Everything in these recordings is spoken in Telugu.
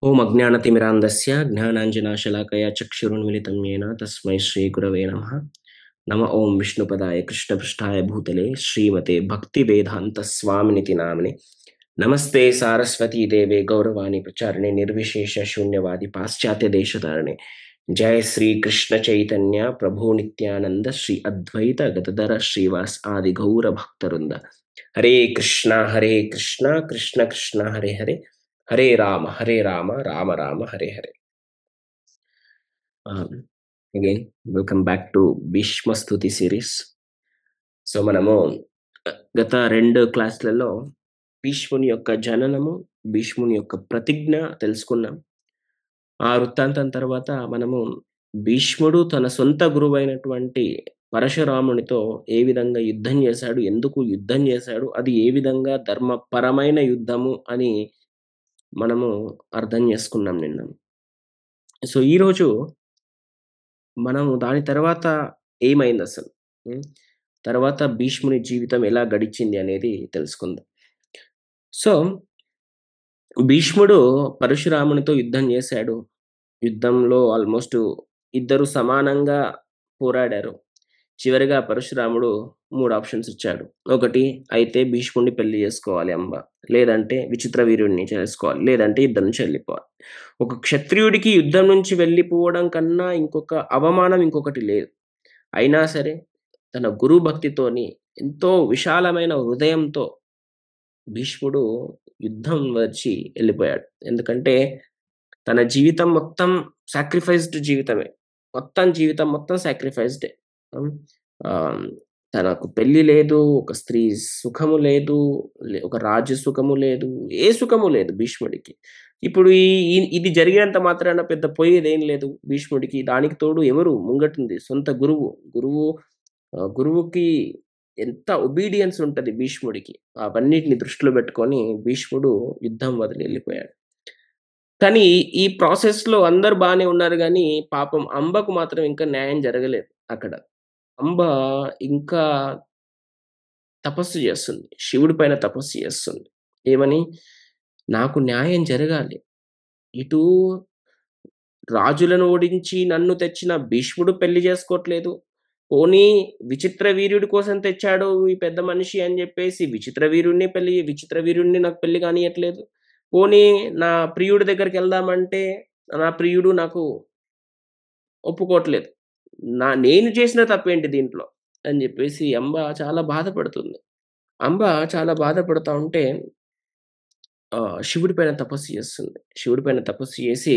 ఓం అజ్ఞానతిమిరాంధస్య జ్ఞానాంజనాశలాకయా చక్షురున్మిలితం येन తస్మై శ్రీగురవే నమః. నమ ఓం విష్ణుపదాయ కృష్ణపృష్ఠాయ భూతలే శ్రీమతే భక్తివేదాంత స్వామినితి నామినే. నమస్తే సారస్వతీ దేవే గౌరవాణి ప్రచారిణే నిర్విశేష శూన్యవాది పాశ్చాత్య దేశధారణే. జయ శ్రీ కృష్ణ చైతన్య ప్రభు నిత్యానంద శ్రీ అద్వైత గతధర శ్రీవాస్ ఆది గౌర భక్తవృంద. Hare Krishna Krishna Krishna Hare Hare, Hare Rama Rama Rama Hare Hare. Again welcome back to Bhishma స్తుతి సిరీస్. సో మనము గత 2 క్లాసులలో భీష్ముని యొక్క జననము, భీష్ముని యొక్క ప్రతిజ్ఞ తెలుసుకున్నాం. ఆ వృత్తాంతం తర్వాత మనము భీష్ముడు తన సొంత గురువైనటువంటి పరశురామునితో ఏ విధంగా యుద్ధం చేశాడు, ఎందుకు యుద్ధం చేశాడు, అది ఏ విధంగా ధర్మపరమైన యుద్ధము అని మనము అర్థం చేసుకున్నాం నిన్న. సో ఈరోజు మనము దాని తర్వాత ఏమైందసలు, తర్వాత భీష్ముని జీవితం ఎలా గడిచింది అనేది తెలుసుకుందాం. సో భీష్ముడు పరశురామునితో యుద్ధం చేశాడు. యుద్ధంలో ఆల్మోస్ట్ ఇద్దరు సమానంగా పోరాడారు. చివరిగా పరశురాముడు 3 ఆప్షన్స్ ఇచ్చాడు. ఒకటి, అయితే భీష్ముడిని పెళ్లి చేసుకోవాలి అంబ, లేదంటే విచిత్ర వీరుడిని చేసుకోవాలి, లేదంటే యుద్ధం నుంచి వెళ్ళిపోవాలి. ఒక క్షత్రియుడికి యుద్ధం నుంచి వెళ్ళిపోవడం కన్నా ఇంకొక అవమానం ఇంకొకటి లేదు. అయినా సరే తన గురు భక్తితోని ఎంతో విశాలమైన హృదయంతో భీష్ముడు యుద్ధం వచ్చి వెళ్ళిపోయాడు. ఎందుకంటే తన జీవితం మొత్తం సాక్రిఫైస్డ్ జీవితమే. జీవితం మొత్తం సాక్రిఫైస్డే. తనకు పెళ్లి లేదు, ఒక స్త్రీ సుఖము లేదు, ఒక రాజ్య సుఖము లేదు, ఏ సుఖము లేదు భీష్ముడికి. ఇప్పుడు ఇది జరిగినంత మాత్రాన పెద్ద పోయేదేం లేదు భీష్ముడికి. దానికి తోడు ఎవరు ముంగటుంది? సొంత గురువుకి ఎంత ఒబీడియన్స్ ఉంటది భీష్ముడికి. అవన్నిటిని దృష్టిలో పెట్టుకొని భీష్ముడు యుద్ధం వదిలి వెళ్ళిపోయాడు. కానీ ఈ ప్రాసెస్‌లో అందరూ బానే ఉన్నారు గానీ, పాపం అంబకు మాత్రం ఇంకా న్యాయం జరగలేదు అక్కడ. అంబ ఇంకా తపస్సు చేస్తుంది. శివుడి పైన తపస్సు చేస్తుంది. ఏమని? నాకు న్యాయం జరగాలి. ఇటు రాజులను ఓడించి నన్ను తెచ్చిన భీష్ముడు పెళ్లి చేసుకోవట్లేదు. పోనీ విచిత్ర వీర్యుడి కోసం తెచ్చాడు ఈ పెద్ద మనిషి అని చెప్పేసి విచిత్ర వీరుడిని నాకు పెళ్లి కానియట్లేదు. పోనీ నా ప్రియుడి దగ్గరికెళ్దామంటే నా ప్రియుడు నాకు ఒప్పుకోవట్లేదు. నేను చేసిన తప్పేంటి దీంట్లో అని చెప్పేసి అంబ చాలా బాధపడుతుంది. అంబ చాలా బాధపడతా ఉంటే శివుడి పైన తపస్సు చేస్తుంది. శివుడి పైన తపస్సు చేసి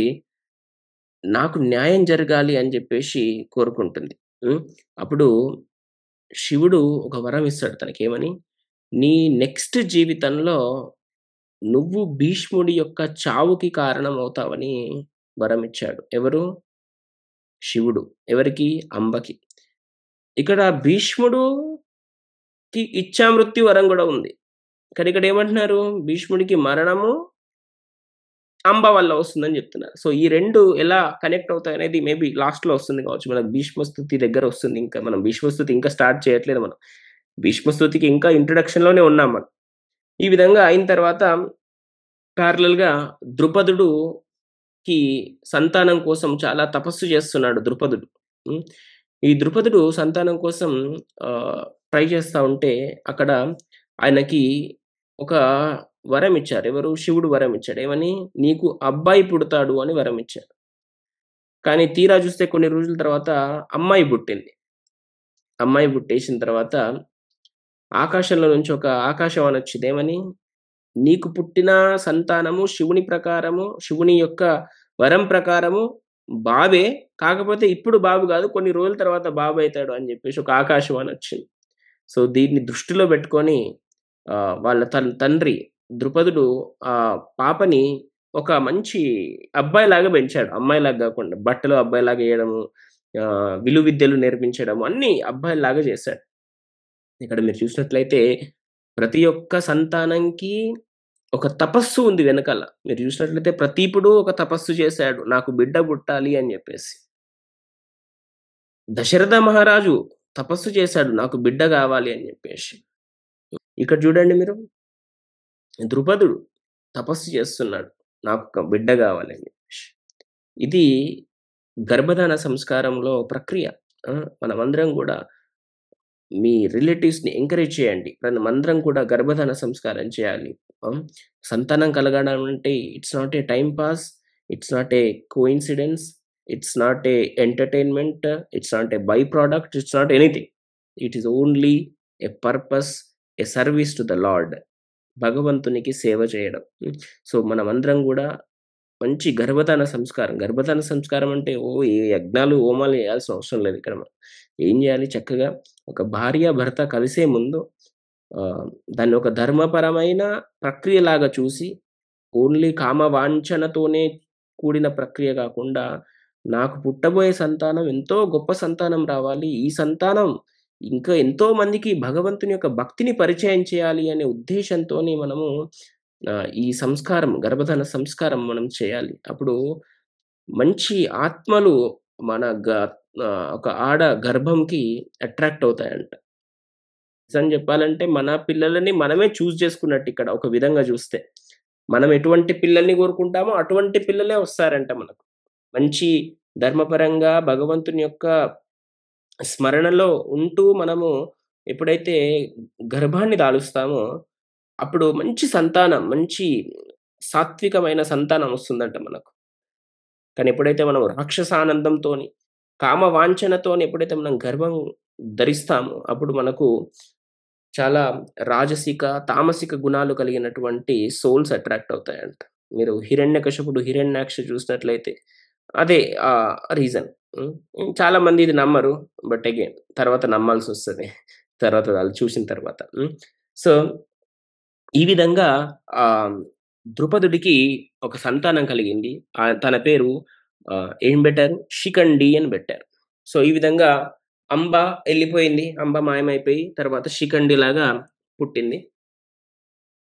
నాకు న్యాయం జరగాలి అని చెప్పేసి కోరుకుంటుంది. అప్పుడు శివుడు ఒక వరం ఇస్తాడు తనకేమని? నీ నెక్స్ట్ జీవితంలో నువ్వు భీష్ముడి యొక్క చావుకి కారణమవుతావని వరం ఇచ్చాడు. ఎవరు? శివుడు. ఎవరికి? అంబకి. ఇక్కడ భీష్ముడుకి ఇచ్ఛామృత్యు వరం గూడా ఉంది. కానీ ఇక్కడ ఏమంటున్నారు? భీష్ముడికి మరణము అంబ వల్ల వస్తుందని చెప్తున్నారు. సో ఈ 2 ఎలా కనెక్ట్ అవుతాయనేది మేబీ లాస్ట్‌లో వస్తుంది కావచ్చు. మనకు భీష్మస్తుతి దగ్గర వస్తుంది. ఇంకా మనం భీష్మస్తుతి ఇంకా స్టార్ట్ చేయట్లేదు మనం. భీష్మస్తుతికి ఇంకా ఇంట్రడక్షన్‌లోనే ఉన్నాం మనం. ఈ విధంగా అయిన తర్వాత ప్యారలల్‌గా ద్రుపదుడుకి సంతానం కోసం చాలా తపస్సు చేస్తున్నాడు ద్రుపదుడు. ఈ ద్రుపదుడు సంతానం కోసం ట్రై చేస్తా ఉంటే అక్కడ ఆయనకి ఒక వరం ఇచ్చారు. ఎవరు? శివుడు వరం ఇచ్చాడు. ఏమని? నీకు అబ్బాయి పుడతాడు అని వరం ఇచ్చాడు. కానీ తీరా చూస్తే కొన్ని రోజుల తర్వాత అమ్మాయి పుట్టింది. అమ్మాయి పుట్టేసిన తర్వాత ఆకాశంలో నుంచి ఒక ఆకాశవాణి వచ్చింది. ఏమని? నీకు పుట్టిన సంతానము శివుని యొక్క వరం ప్రకారము బాబే. కాకపోతే ఇప్పుడు బాబు కాదు, కొన్ని రోజుల తర్వాత బాబు అయితాడు అని చెప్పేసి ఒక ఆకాశవాణి వచ్చింది. సో దీన్ని దృష్టిలో పెట్టుకొని వాళ్ళ తండ్రి ద్రుపదుడు ఆ పాపని ఒక మంచి అబ్బాయిలాగా పెంచాడు. అమ్మాయిలాగా కాకుండా బట్టలు అబ్బాయిలాగా వేయడము, విలువిద్యలు నేర్పించడము అన్నీ అబ్బాయిలాగా చేశాడు. ఇక్కడ మీరు చూసినట్లయితే ప్రతి ఒక్క సంతానంకి ఒక తపస్సు ఉంది వెనకాల. మీరు చూసినట్లయితే ప్రతీపుడు ఒక తపస్సు చేశాడు నాకు బిడ్డ పుట్టాలి అని చెప్పేసి. దశరథ మహారాజు తపస్సు చేశాడు నాకు బిడ్డ కావాలి అని చెప్పేసి. ఇక్కడ చూడండి మీరు, ద్రుపదుడు తపస్సు చేస్తున్నాడు నాకొక బిడ్డ గావాలని జెప్పేసి. ఇది గర్భధారణ సంస్కారంలో ప్రక్రియ. ఆ! మనమందరం గూడా మీ రిలేటివ్స్‌ని ఎంకరేజ్ చేయండి. మనమందరం కూడా గర్భధారణ సంస్కారం చేయాలి. సంతానం కలగడం అంటే it's not a time pass. It's not a coincidence. It's not a entertainment. It's not a by product. It's not anything. It is only A purpose, A service to the lord. భగవంతునికి సేవ చేయడం. సో, మనమందరం గూడా మంచి గర్భధారణ సంస్కారం అంటే ఏ యజ్ఞాలు, హోమాలు చేయాల్సిన అవసరం లేదు ఇక్కడ మనం. ఏం చేయాలి చక్కగా ఒక భార్య, భర్త కలిసే ముందు దాన్ని ఒక ధర్మపరమైన ప్రక్రియలాగా చూసి, ఓన్లీ కామ వాంఛనతోనే కూడిన ప్రక్రియ గాకుండా, నాకు పుట్టబోయే సంతానం ఎంతో గొప్ప సంతానం రావాలి. ఈ సంతానం ఇంకా ఎంతో మందికి భగవంతుని యొక్క భక్తిని పరిచయం చేయాలి అనే ఉద్దేశంతోని మనము ఈ గర్భధారణ సంస్కారం మనం చేయాలి. అప్పుడు మంచి ఆత్మలు మన గ ఒక ఆడ గర్భంకి అట్రాక్ట్ అవుతాయంట. నిజం జెప్పాలంటే మన పిల్లలని మనమే చేసుకున్నట్టిక్కడ ఒక విధంగా జూస్తే. మనం ఎటువంటి పిల్లల్ని కోరుకుంటామో అటువంటి పిల్లలే వస్తారంట మనకు. మంచి ధర్మపరంగా భగవంతుని యొక్క స్మరణలో ఉంటూ మనము ఎప్పుడైతే గర్భాన్ని దాలుస్తామో, అప్పుడు మంచి సాత్వికమైన సంతానం వస్తుందంట మనకు. కానీ ఎప్పుడైతే మనం రాక్షసానందంతోని, కామ వాంఛనతోని ఎప్పుడైతే మనం గర్భం ధరిస్తామో, అప్పుడు మనకు చాలా రాజసిక, తామసిక గుణాలు కలిగినటువంటి సోల్స్ అట్రాక్ట్ అవుతాయంట. మీరు 'హిరణ్యకశపుడు, హిరణ్యాక్ష' చూసినట్లయితే అదే రీజన్. చాలా మంది ఇది నమ్మరు. బట్ అగైన్ తర్వాత నమ్మాల్సొస్తది. తర్వాత వాళ్ళు చూసిన తర్వాత. సో, ఈ విధంగా ఆహ్, ద్రుపదుడికి ఒక సంతానం కలిగింది. తన పేరు ఏం బెట్టారు? శిఖండి అని బెట్టారు. సో, ఈ విధంగా అంబ ఎళ్ళిపోయింది. అంబ మాయమైపోయి తర్వాత శిఖండిలాగా పుట్టింది.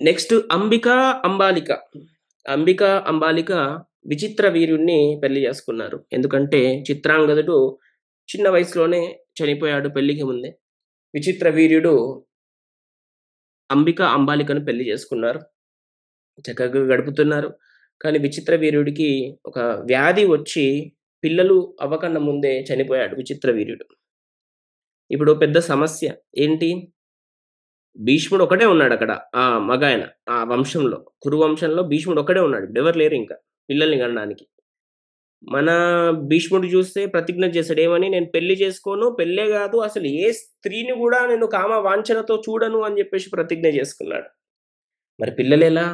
నెక్స్ట్ అంబిక, అంబాలిక. అంబిక, అంబాలిక విచిత్ర వీర్యుడిని పెళ్లి చేసుకున్నారు. ఎందుకంటే చిత్రాంగదుడు చిన్న వయసులోనే చనిపోయాడు పెళ్ళికి ముందే. విచిత్ర వీర్యుడు అంబిక, అంబాలికను పెళ్లి చేసుకున్నారు. చక్కగా గడుపుతున్నారు. కానీ విచిత్ర వీర్యుడికి ఒక వ్యాధి వచ్చి పిల్లలు అవ్వకన్నా ముందే చనిపోయాడు విచిత్ర వీర్యుడు. ఇప్పుడు పెద్ద సమస్య ఏంటి? భీష్ముడు ఒకడే ఉన్నాడక్కడ. మగాయన ఆ వంశంలో. కురు వంశంలో భీష్ముడు ఒక్కడే ఉన్నాడు. ఇప్పుడెవరు లేరింక పిల్లల్ని కనడానికి. మన భీష్ముడు చూస్తే ప్రతిజ్ఞ చేసాడు. ఏమని? నేను పెళ్లి చేసుకోను. పెళ్ళే గాదు అసలు ఏ స్త్రీని గూడా నేను కామ వాంఛనతో చూడను అని జెప్పేసి ప్రతిజ్ఞ చేసుకున్నాడు. మరి పిల్లలెలా?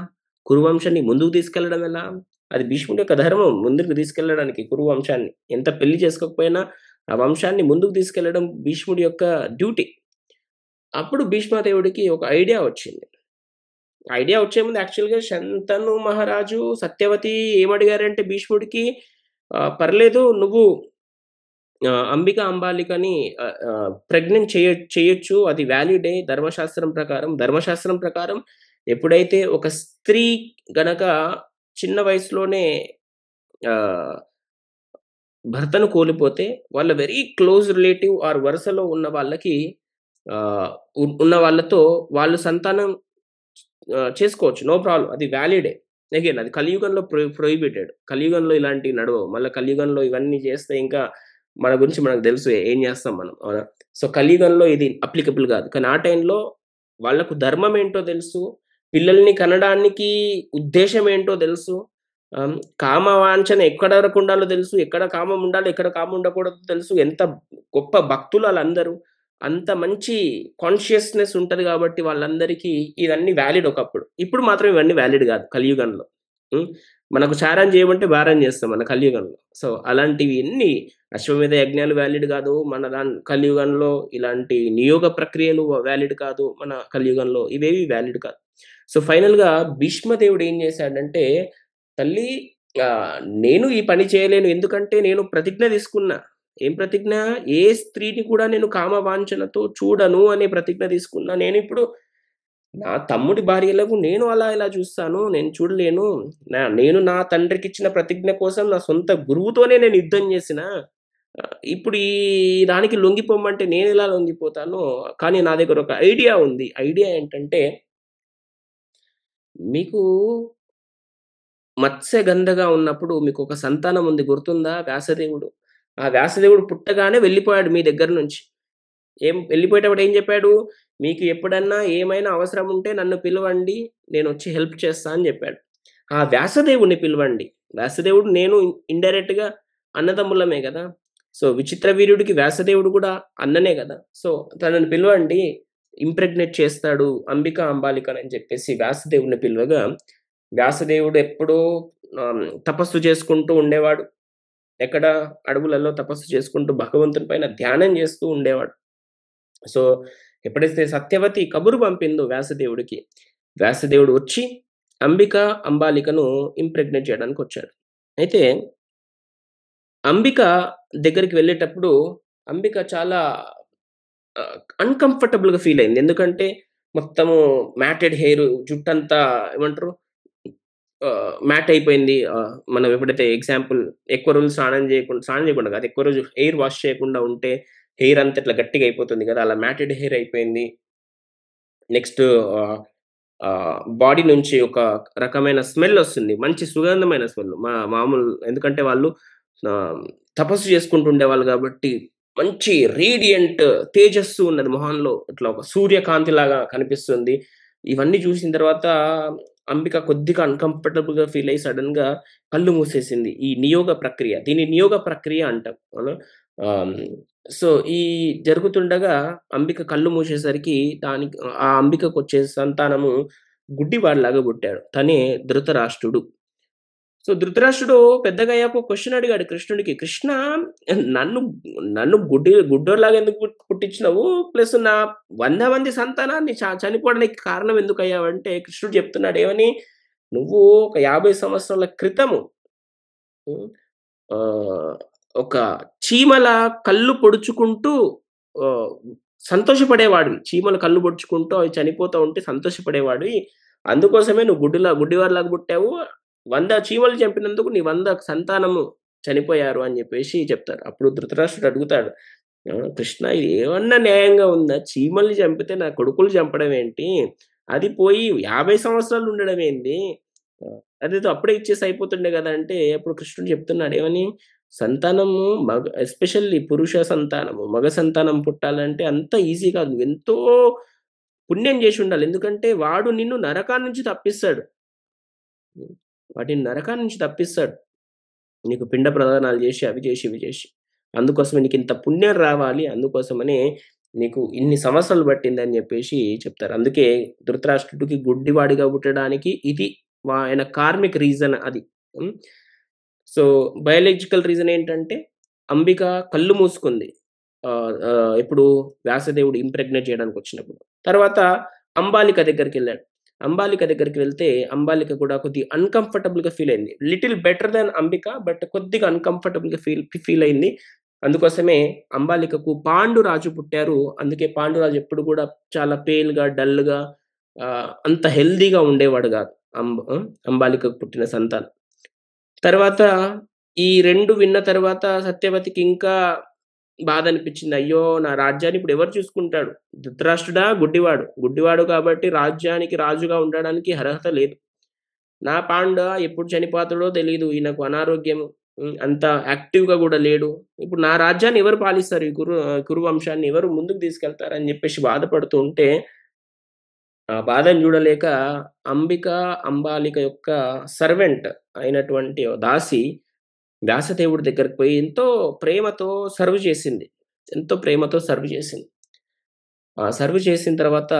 కురువంశాన్ని ముందుకు తీసుకెళ్లడం ఎలా? అది భీష్ముడి యొక్క ధర్మం ముందుకు తీసుకెళ్లడానికి కురువంశాన్ని. ఎంత పెళ్లి చేసుకోకపోయినా ఆ వంశాన్ని ముందుకు తీసుకెళ్లడం భీష్ముడి యొక్క డ్యూటీ. అప్పుడు భీష్మదేవుడికి ఒక ఐడియా వచ్చింది. ఐడియా వచ్చే ముందు యాక్చువల్‌గా శంతను మహారాజు, సత్యవతి ఏమడిగారంటే భీష్ముడికి "పర్లేదు నువ్వు అంబిక, అంబాలికని ప్రెగ్నెంట్ చేయొచ్చు. అది వాలిడే ధర్మశాస్త్రం ప్రకారం. ధర్మశాస్త్రం ప్రకారం ఎప్పుడైతే ఒక స్త్రీ గనక చిన్న వయసులోనే ఆహ్, భర్తను కోల్పోతే వాళ్ళ వెరీ క్లోజ్ రిలేటివ్ ఆర్ వరుసలో ఉన్న వాళ్ళకి ఆహ్, ఉన్న వాళ్ళతో వాళ్ళు సంతానం చేసుకోవచ్చు. No problem. అది వాలిడే. అగైన్ అది కలియుగంలో ప్రొహిబిటెడ్. కలియుగంలో ఇలాంటివి నడవవు. మళ్ళా కలియుగంలో ఇవన్నీ చేస్తే ఇంకా మన గురించి మనకు తెలుసు ఏం చేస్తాం మనం. అవునా? సో, కలియుగంలో ఇది అప్లికబుల్ కాదు. కానీ ఆ టైంలో వాళ్ళకు ధర్మం ఏంటో తెలుసు. పిల్లల్ని కనడానికి ఉద్దేశ్యం ఏంటో తెలుసు. కామ వాంఛన ఎక్కడ వరకు ఉండాలో తెలుసు. ఎక్కడ కామం ఉండాలో, ఎక్కడ కామం ఉండకూడదో తెలుసు. ఎంత గొప్ప భక్తులు ఆళ్ళందరూ. అంత మంచి కాన్షియస్‌నెస్ ఉంటది గాబట్టి వాళ్ళందరికీ ఇవన్నీ వాలిడ్ ఒకప్పుడు. ఇప్పుడు మాత్రం ఇవన్నీ వాలిడ్ గాదు కలియుగంలో. హ్మ్. మనకు చారం చేయమంటే భారం చేస్తాం మన కలియుగంలో. సో, అలాంటివి ఎన్ని అశ్వమేధ యజ్ఞాలు వాలిడ్ గాదు. మన కలియుగంలో ఇలాంటి నియోగ ప్రక్రియలు వాలిడ్ కాదు. మన కలియుగంలో ఇవేవి వాలిడ్ కాదు. సో, ఫైనల్‌గా భీష్మదేవుడు ఏం చేశాడంటే, తల్లి నేను ఈ పని చేయలేను. ఎందుకంటే నేను ప్రతిజ్ఞ తీసుకున్నా. ఏం ప్రతిజ్ఞ? ఏ స్త్రీని కూడా నేను కామ వాంఛనతో చూడను అనే ప్రతిజ్ఞ తీసుకున్నా. నేనిప్పుడు నా తమ్ముడి భార్యలకు నేను అలా ఎలా చూస్తాను? నేను చూడలేను. నేను నా తండ్రికిచ్చిన ప్రతిజ్ఞ కోసం నా సొంత గురువుతోనే నేను యుద్ధం చేసినా. ఇప్పుడు ఈ దానికి లొంగిపోమంటే నేనెలా లొంగిపోతాను? కానీ నా దగ్గర ఒక ఐడియా ఉంది. ఐడియా ఏంటంటే మీకు మత్స్యగంధగా ఉన్నప్పుడు మీకొక సంతానం ఉంది గుర్తుందా? వ్యాసదేవుడు. ఆ వ్యాసదేవుడు పుట్టగానే వెళ్ళిపోయాడు మీ దగ్గర నుంచి. వెళ్ళిపోయేటప్పుడు ఏం జెప్పాడు? "మీకు ఎప్పుడన్నా ఏమైనా అవసరం ఉంటే నన్ను పిలవండి. నేనొచ్చి హెల్ప్ చేస్తా" అని జెప్పాడు. ఆ వ్యాసదేవుడిని పిలవండి. వ్యాసదేవుడు నేను ఇండైరెక్ట్‌గా అన్నదమ్ములమే గదా! సో, విచిత్ర వీర్యుడికి వ్యాసదేవుడు గూడా అన్ననే గదా! సో, తనని పిలవండి. ఇంప్రెగ్నేట్ చేస్తాడు అంబిక, అంబాలికనని జెప్పేసి వ్యాసదేవుడిని పిలవగా, వ్యాసదేవుడు ఎప్పుడో తపస్సు చేసుకుంటూ ఉండేవాడు. ఎక్కడ? అడవులలో తపస్సు చేసుకుంటూ భగవంతుని పైన ధ్యానం జేస్తూ ఉండేవాడు. సో, ఎప్పుడైతే సత్యవతి కబురు పంపిందో వ్యాసదేవుడికి, వ్యాసదేవుడు వచ్చి అంబిక, అంబాలికను ఇంప్రెగ్నేట్ చేయడానికొచ్చాడు. అయితే అంబిక దగ్గరికి వెళ్ళేటప్పుడు అంబిక చాలా అన్‌కంఫర్టబుల్‌గా ఫీల్ అయింది. ఎందుకంటే మొత్తము మ్యాటెడ్ హెయిర్ జుట్టంతా ఏమంటారు? మ్యాట్ అయిపోయింది. మనం ఎప్పుడైతే ఎగ్జాంపుల్ ఎక్కువ రోజులు స్నానం చేయకుండా కాదు. ఎక్కువ రోజులు హెయిర్ వాష్ చేయకుండా ఉంటే హెయిర్ అంతా ఇట్లా గట్టిగా అయిపోతుంది కదా! అలా మ్యాటెడ్ హెయిర్ అయిపోయింది. నెక్స్ట్ ఆహ్, బాడీ నుంచి ఒక రకమైన స్మెల్లొస్తుంది. మంచి సుగంధమైన స్మెల్. మామూలు ఎందుకంటే వాళ్ళు ఆహ్, తపస్సు చేసుకుంటూ ఉండేవాళ్ళు గాబట్టి, మంచి రేడియంట్ తేజస్సు ఉన్నది మొహంలో. ఇట్లా ఒక సూర్యకాంతిలాగా కనిపిస్తుంది. ఇవన్నీ చూసిన తర్వాత అంబిక కొద్దిగా అన్‌కంఫర్టబుల్‌గా ఫీల్ అయ్యి సడెన్‌గా కళ్ళు మూసేసింది. ఈ నియోగ ప్రక్రియ. దీన్ని నియోగ ప్రక్రియ అంటాం. అవునా? ఆహ్, సో, ఈ జరుగుతుండగా అంబిక కళ్ళు మూసేసరికి దానికి ఆ అంబికకొచ్చే సంతానము గుడ్డివాడిలాగా పుట్టాడు. తనే ధృతరాష్ట్రుడు. సో, ధృతరాష్ట్రుడు పెద్దగయ్యాక ఒక క్వెషన్ అడిగాడు కృష్ణుడికి. "కృష్ణ నన్ను నన్ను గుడ్డోడిలాగా ఎందుకు పుట్టించినవు? ప్లస్ నా 100 మంది సంతానాన్ని చనిపోవడానికి కారణం ఎందుకయ్యావంటే" కృష్ణుడు చెప్తున్నాడు ఏమని? "నువ్వు ఒక 50 సంవత్సరాల క్రితము హ్మ్. ఆహ్, ఒక చీమల కళ్ళు పొడుచుకుంటూ ఆహ్, సంతోషపడేవాడివి. చీమలు కళ్ళు పొడుచుకుంటూ అవి చనిపోతా ఉంటే సంతోషపడేవాడివి. అందుకోసమే నువ్వు గుడ్డివాడిలాగా పుట్టావు. 100 చీమలు చంపినందుకు నీ 100 సంతానము చనిపోయారు అని జెప్పేసి చెప్తారు. అప్పుడు ధృతరాష్ట్రుడు అడుగుతాడు. కృష్ణ ఇది ఏమన్నా న్యాయంగా ఉందా? చీమల్ని చంపితే నా కొడుకులు చంపడం ఏంటి? అది పోయి 50 సంవత్సరాలు ఉండడం ఏంది? అదేదో అప్పుడే ఇచ్చేసి అయిపోతుండే గదా! అంటే అప్పుడు కృష్ణుడు చెప్తున్నాడు ఏమని? సంతానము ఎస్పెషల్లీ పురుష సంతానము, మగ సంతానం పుట్టాలంటే అంత ఈజీ కాదు. నువ్వెంతో పుణ్యం జేసుండాలి. ఎందుకంటే వాడు నిన్ను నరకాన్నించి తప్పిస్తాడు. హ్మ్. వాడు నిన్ను నరకాన్నించి తప్పిస్తాడు. నీకు పిండ ప్రదానాలు జేసి, అవి జేసి, ఇవి జేసి. అందుకోసమే నీకింత పుణ్యం రావాలి. అందుకోసమనే నీకు ఇన్ని సంవత్సరాలు పట్టిందని జెప్పేసి చెప్తారు. అందుకే ధృతరాష్ట్రుడికి గుడ్డివాడిగా పుట్టడానికి ఇది ఆయన కార్మిక్ రీజన్ అది. హ్మ్. సో, బయాలజికల్ రీజన్ ఏంటంటే, అంబిక కళ్ళు మూసుకుంది. ఎప్పుడు వ్యాసదేవుడు ఇంప్రెగ్నేట్ చేయడానికొచ్చినప్పుడు. తర్వాత అంబాలిక దగ్గరికెళ్ళాడు. అంబాలిక దగ్గరికి వెళ్తే, అంబాలిక కూడా కొద్దిగా అన్‌కంఫర్టబుల్‌గా ఫీల్ అయింది. Little better than Ambika. But కొద్దిగా అన్‌కంఫర్టబుల్‌గా ఫీల్ అయింది. అందుకోసమే అంబాలికకు పాండురాజు పుట్టారు. అందుకే పాండురాజు ఎప్పుడు కూడా చాలా పేల్‌గా, డల్‌గా అంత హెల్తీగా ఉండేవాడు గాదు. అంబాలికకు పుట్టిన సంతానం. తర్వాత ఈ 2 విన్న తర్వాత సత్యవతికి ఇంకా బాధనిపిచ్చింది. అయ్యో! నా రాజ్యాన్ని ఇప్పుడు ఎవరు చూసుకుంటాడు? ధృతరాష్ట్రుడా గుడ్డివాడు. గుడ్డివాడు కాబట్టి రాజ్యానికి రాజుగా ఉండడానికి అర్హత లేదు. నా పాండ ఎప్పుడు చనిపోతాడో తెలీదు. ఈయనకు అనారోగ్యం. అంత యాక్టివ్‌గా గూడా లేడు. ఇప్పుడు నా రాజ్యాన్ని ఎవరు పాలిస్తారు? ఈ కురు వంశాన్ని ఎవరు ముందుకు తీసుకెళ్తారని జెప్పేసి బాధపడుతూ ఉంటే, ఆ బాధను జూడలేక అంబిక, అంబాలిక యొక్క సర్వెంట్ అయినటువంటి ఓ దాసి వ్యాసదేవుడి దగ్గరికి పోయి ఎంతో ప్రేమతో సర్వ్ చేసింది. ఎంతో ప్రేమతో సర్వ్ చేసింది. ఆ సర్వ్ చేసిన తర్వాత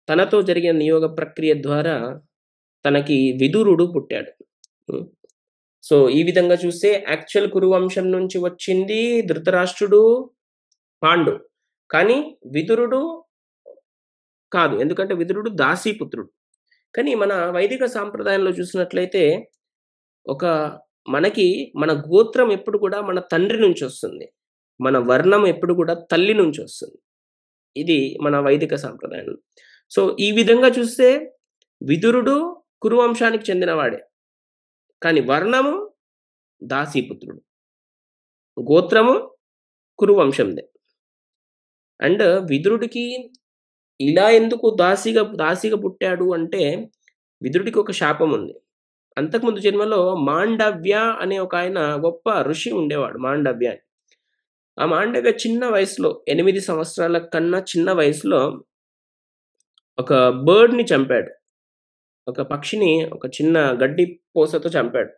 తనతో జరిగిన నియోగ ప్రక్రియ ద్వారా తనకి విదురుడు పుట్టాడు. హ్మ్. సో, ఈ విధంగా చూస్తే యాక్చువల్ కురువంశం నుంచి వచ్చింది ధృతరాష్ట్రుడు, పాండు. కానీ విదురుడు కాదు. ఎందుకంటే విదురుడు దాసీపుత్రుడు. కానీ మన వైదిక సాంప్రదాయంలో చూసినట్లయితే ఒక మనకి మన గోత్రం ఎప్పుడు కూడా మన తండ్రి నుంచొస్తుంది. మన వర్ణం ఎప్పుడు కూడా తల్లి నుంచొస్తుంది. ఇది మన వైదిక సాంప్రదాయంలో. సో, ఈ విధంగా చూస్తే విదురుడు కురువంశానికి చెందినవాడే. కానీ వర్ణము దాసీపుత్రుడు. గోత్రము కురువంశందే. అండ్ విదురుడికి ఇలా ఎందుకు దాసిగా దాసిగా పుట్టాడు అంటే, విదురుడికి ఒక శాపముంది. అంతకుముందు జన్మలో మాండవ్య అనే ఒకాయన గొప్ప ఋషి ఉండేవాడు మాండవ్య అని. ఆ మాండవ్య చిన్న వయసులో 8 సంవత్సరాల కన్నా చిన్న వయసులో ఒక బర్డ్‌ని చంపాడు. ఒక పక్షిని ఒక చిన్న గడ్డి పోసతో చంపాడు.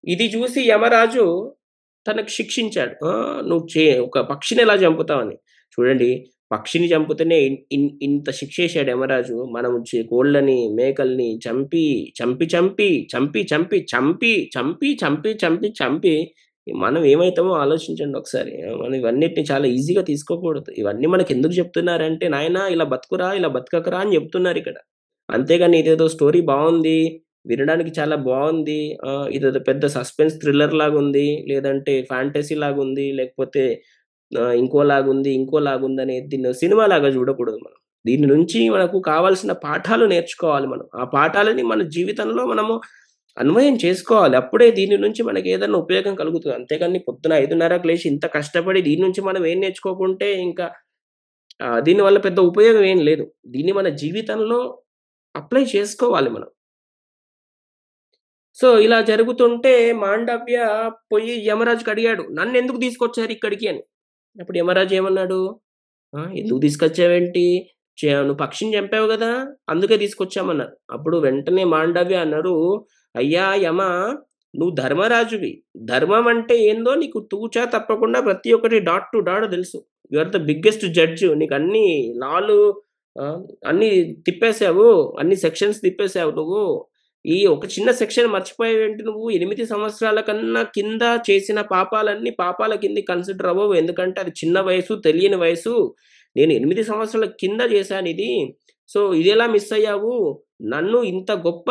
ఇది చూసి యమరాజు తనకు శిక్షించాడు. నువ్వు ఒక పక్షిని ఎలా చంపుతావని. చూడండి, పక్షిని చంపుతేనే ఇంత శిక్షేసాడు యమరాజు. మనం కోళ్ళని, మేకల్ని చంపి, చంపి, చంపి, చంపి, చంపి, చంపి, చంపి, చంపి, చంపి, చంపి మనం ఏమైతామో ఆలోచించండి ఒకసారి. మనం ఇవన్నిటిని చాలా ఈజీగా తీసుకోకూడదు. ఇవన్నీ మనకెందుకు చెప్తున్నారంటే, నాయనా ఇలా బతుకురా, ఇలా బతకకురా అని చెప్తున్నారిక్కడ. అంతేగాని ఇదేదో స్టోరీ బావుంది, వినడానికి చాలా బావుంది. ఇదేదో పెద్ద సస్పెన్స్ థ్రిల్లర్ లాగుంది, లేదంటే ఫ్యాంటసీ లాగుంది, లేకపోతే ఇంకోలాగుంది, ఇంకోలాగుందని దీన్ని సినిమాలాగా చూడకూడదు మనం. దీని నుంచి మనకు కావాల్సిన పాఠాలు నేర్చుకోవాలి మనం. ఆ పాఠాలని మన జీవితంలో మనము అన్వయం చేసుకోవాలి. అప్పుడే దీని నుంచి మనకేదన్నా ఉపయోగం కలుగుతది. అంతేగాని పొద్దున 5:30కి లేచి ఇంత కష్టపడి దీని నుంచి మనం ఏం నేర్చుకోకుంటే ఇంకా దీనివల్ల పెద్ద ఉపయోగం ఏం లేదు. దీన్ని మన జీవితంలో అప్లై చేసుకోవాలి మనం. సో, ఇలా జరుగుతుంటే మాండవ్య పొయ్యి యమరాజుకి అడిగాడు, "నన్నెందుకు తీసుకొచ్చారిక్కడికి" అని. అప్పుడు యమరాజు ఏమన్నాడు, ఎందుకు తీసుకొచ్చావేంటి? నువ్వు పక్షిని చంపావు గదా! అందుకే తీసుకొచ్చామన్నారు. అప్పుడు వెంటనే మాండవ్య అన్నారు, "అయ్యా యమ, నువ్వు ధర్మరాజువి. ధర్మం అంటే ఏందో నీకు తూచా తప్పకుండా ప్రతి ఒక్కటి డాట్ టు డాట్ తెలుసు. You are the biggest judge. నీకన్నీ లాలు అన్నీ తిప్పేసావు. అన్ని సెక్షన్స్ తిప్పేసావు నువ్వు. ఈ ఒక చిన్న సెక్షన్ మర్చిపోయావేంటి నువ్వు? 8 సంవత్సరాల కన్నా కింద చేసిన పాపాలన్నీ పాపాల కిందకి కన్సిడర్ అవ్వవు. ఎందుకంటే అది చిన్న వయసు, తెలియని వయసు. నేను 8 సంవత్సరాల కింద చేశానిది. సో, ఇదెలా మిస్ అయ్యావు? నన్ను ఇంత గొప్ప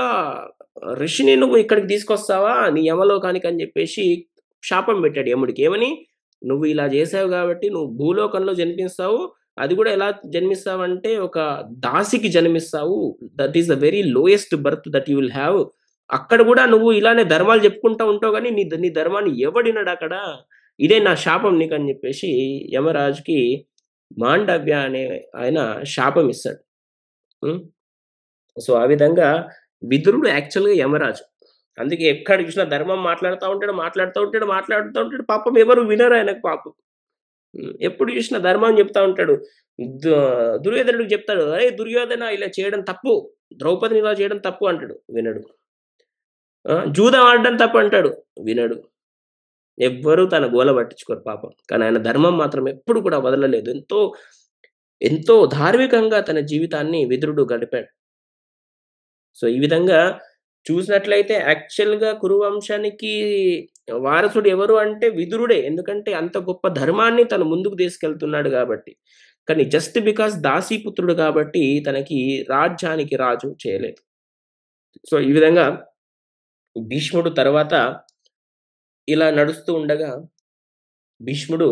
ఋషిని నువ్వు ఇక్కడికి తీసుకొస్తావా? నీ యమలోకానికి" అని చెప్పేసి శాపం పెట్టాడు యముడికి. ఏమని? "నువ్వు ఇలా చేశావు కాబట్టి నువ్వు భూలోకంలో జన్మిస్తావు. అది కూడా ఎలా జన్మిస్తావంటే ఒక దాసికి జన్మిస్తావు. That is the very lowest birth that you will have. అక్కడ కూడా నువ్వు ఇలానే ధర్మాలు చెప్పుకుంటా ఉంటావు గానీ నీ ధర్మాన్ని ఎవడినడక్కడ. ఇదే నా శాపం నీకు" అని చెప్పేసి యమరాజుకి మాండవ్య అనే ఆయన శాపం ఇస్తాడు. హ్మ్. సో, ఆ విధంగా విదురుడు యాక్చువల్‌గా యమరాజు. అందుకే ఎక్కడ చూసినా ధర్మం మాట్లాడుతా ఉంటాడు, మాట్లాడుతా ఉంటాడు, మాట్లాడుతా ఉంటాడు. పాపం ఎవరు వినరు ఆయనకు పాపం. ఎప్పుడు చూసినా ధర్మం చెప్తా ఉంటాడు. దు దుర్యోధనుడికి చెప్తాడు, "అరేయ్ దుర్యోధన, ఇలా చేయడం తప్పు. ద్రౌపదిని ఇలా చేయడం తప్పు" అంటాడు. వినడు. జూదం ఆడడం తప్పు అంటాడు. వినడు. ఎవ్వరు తన గోల పట్టించుకోరు పాపం. కానీ ఆయన ధర్మం మాత్రం ఎప్పుడు కూడా వదలలేదు. ఎంతో, ఎంతో ధార్మికంగా తన జీవితాన్ని విదురుడు గడిపాడు. సో, ఈ విధంగా చూసినట్లయితే యాక్చువల్‌గా కురువంశానికి వారసుడు ఎవరు అంటే విదురుడే. ఎందుకంటే అంత గొప్ప ధర్మాన్ని తను ముందుకు తీసుకెళ్తున్నాడు గాబట్టి. కానీ జస్ట్ బికాజ్ దాసీపుత్రుడు కాబట్టి తనకి రాజ్యానికి రాజు చేయలేదు. సో, ఈ విధంగా భీష్ముడు తర్వాత ఇలా నడుస్తూ ఉండగా భీష్ముడు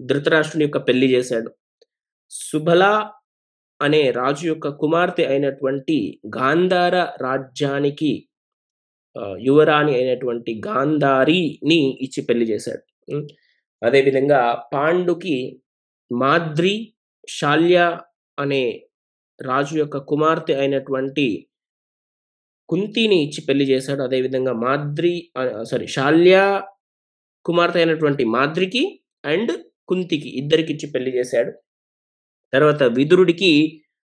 ధృతరాష్ట్రుని యొక్క పెళ్లి చేశాడు. సుబల అనే రాజు యొక్క కుమార్తె అయినటువంటి గాంధార రాజ్యానికి యువరాణి అయినటువంటి గాంధారిని ఇచ్చి పెళ్లి చేశాడు. హ్మ్. అదే విధంగా పాండుకి మాద్రి, శాల్య అనే రాజు యొక్క కుమార్తె అయినటువంటి కుంతిని ఇచ్చి పెళ్లి చేశాడు. అదే విధంగా శాల్య కుమార్తె అయినటువంటి మాద్రికి అండ్ కుంతికి ఇద్దరికిచ్చి పెళ్లి చేశాడు. తర్వాత విదురుడికి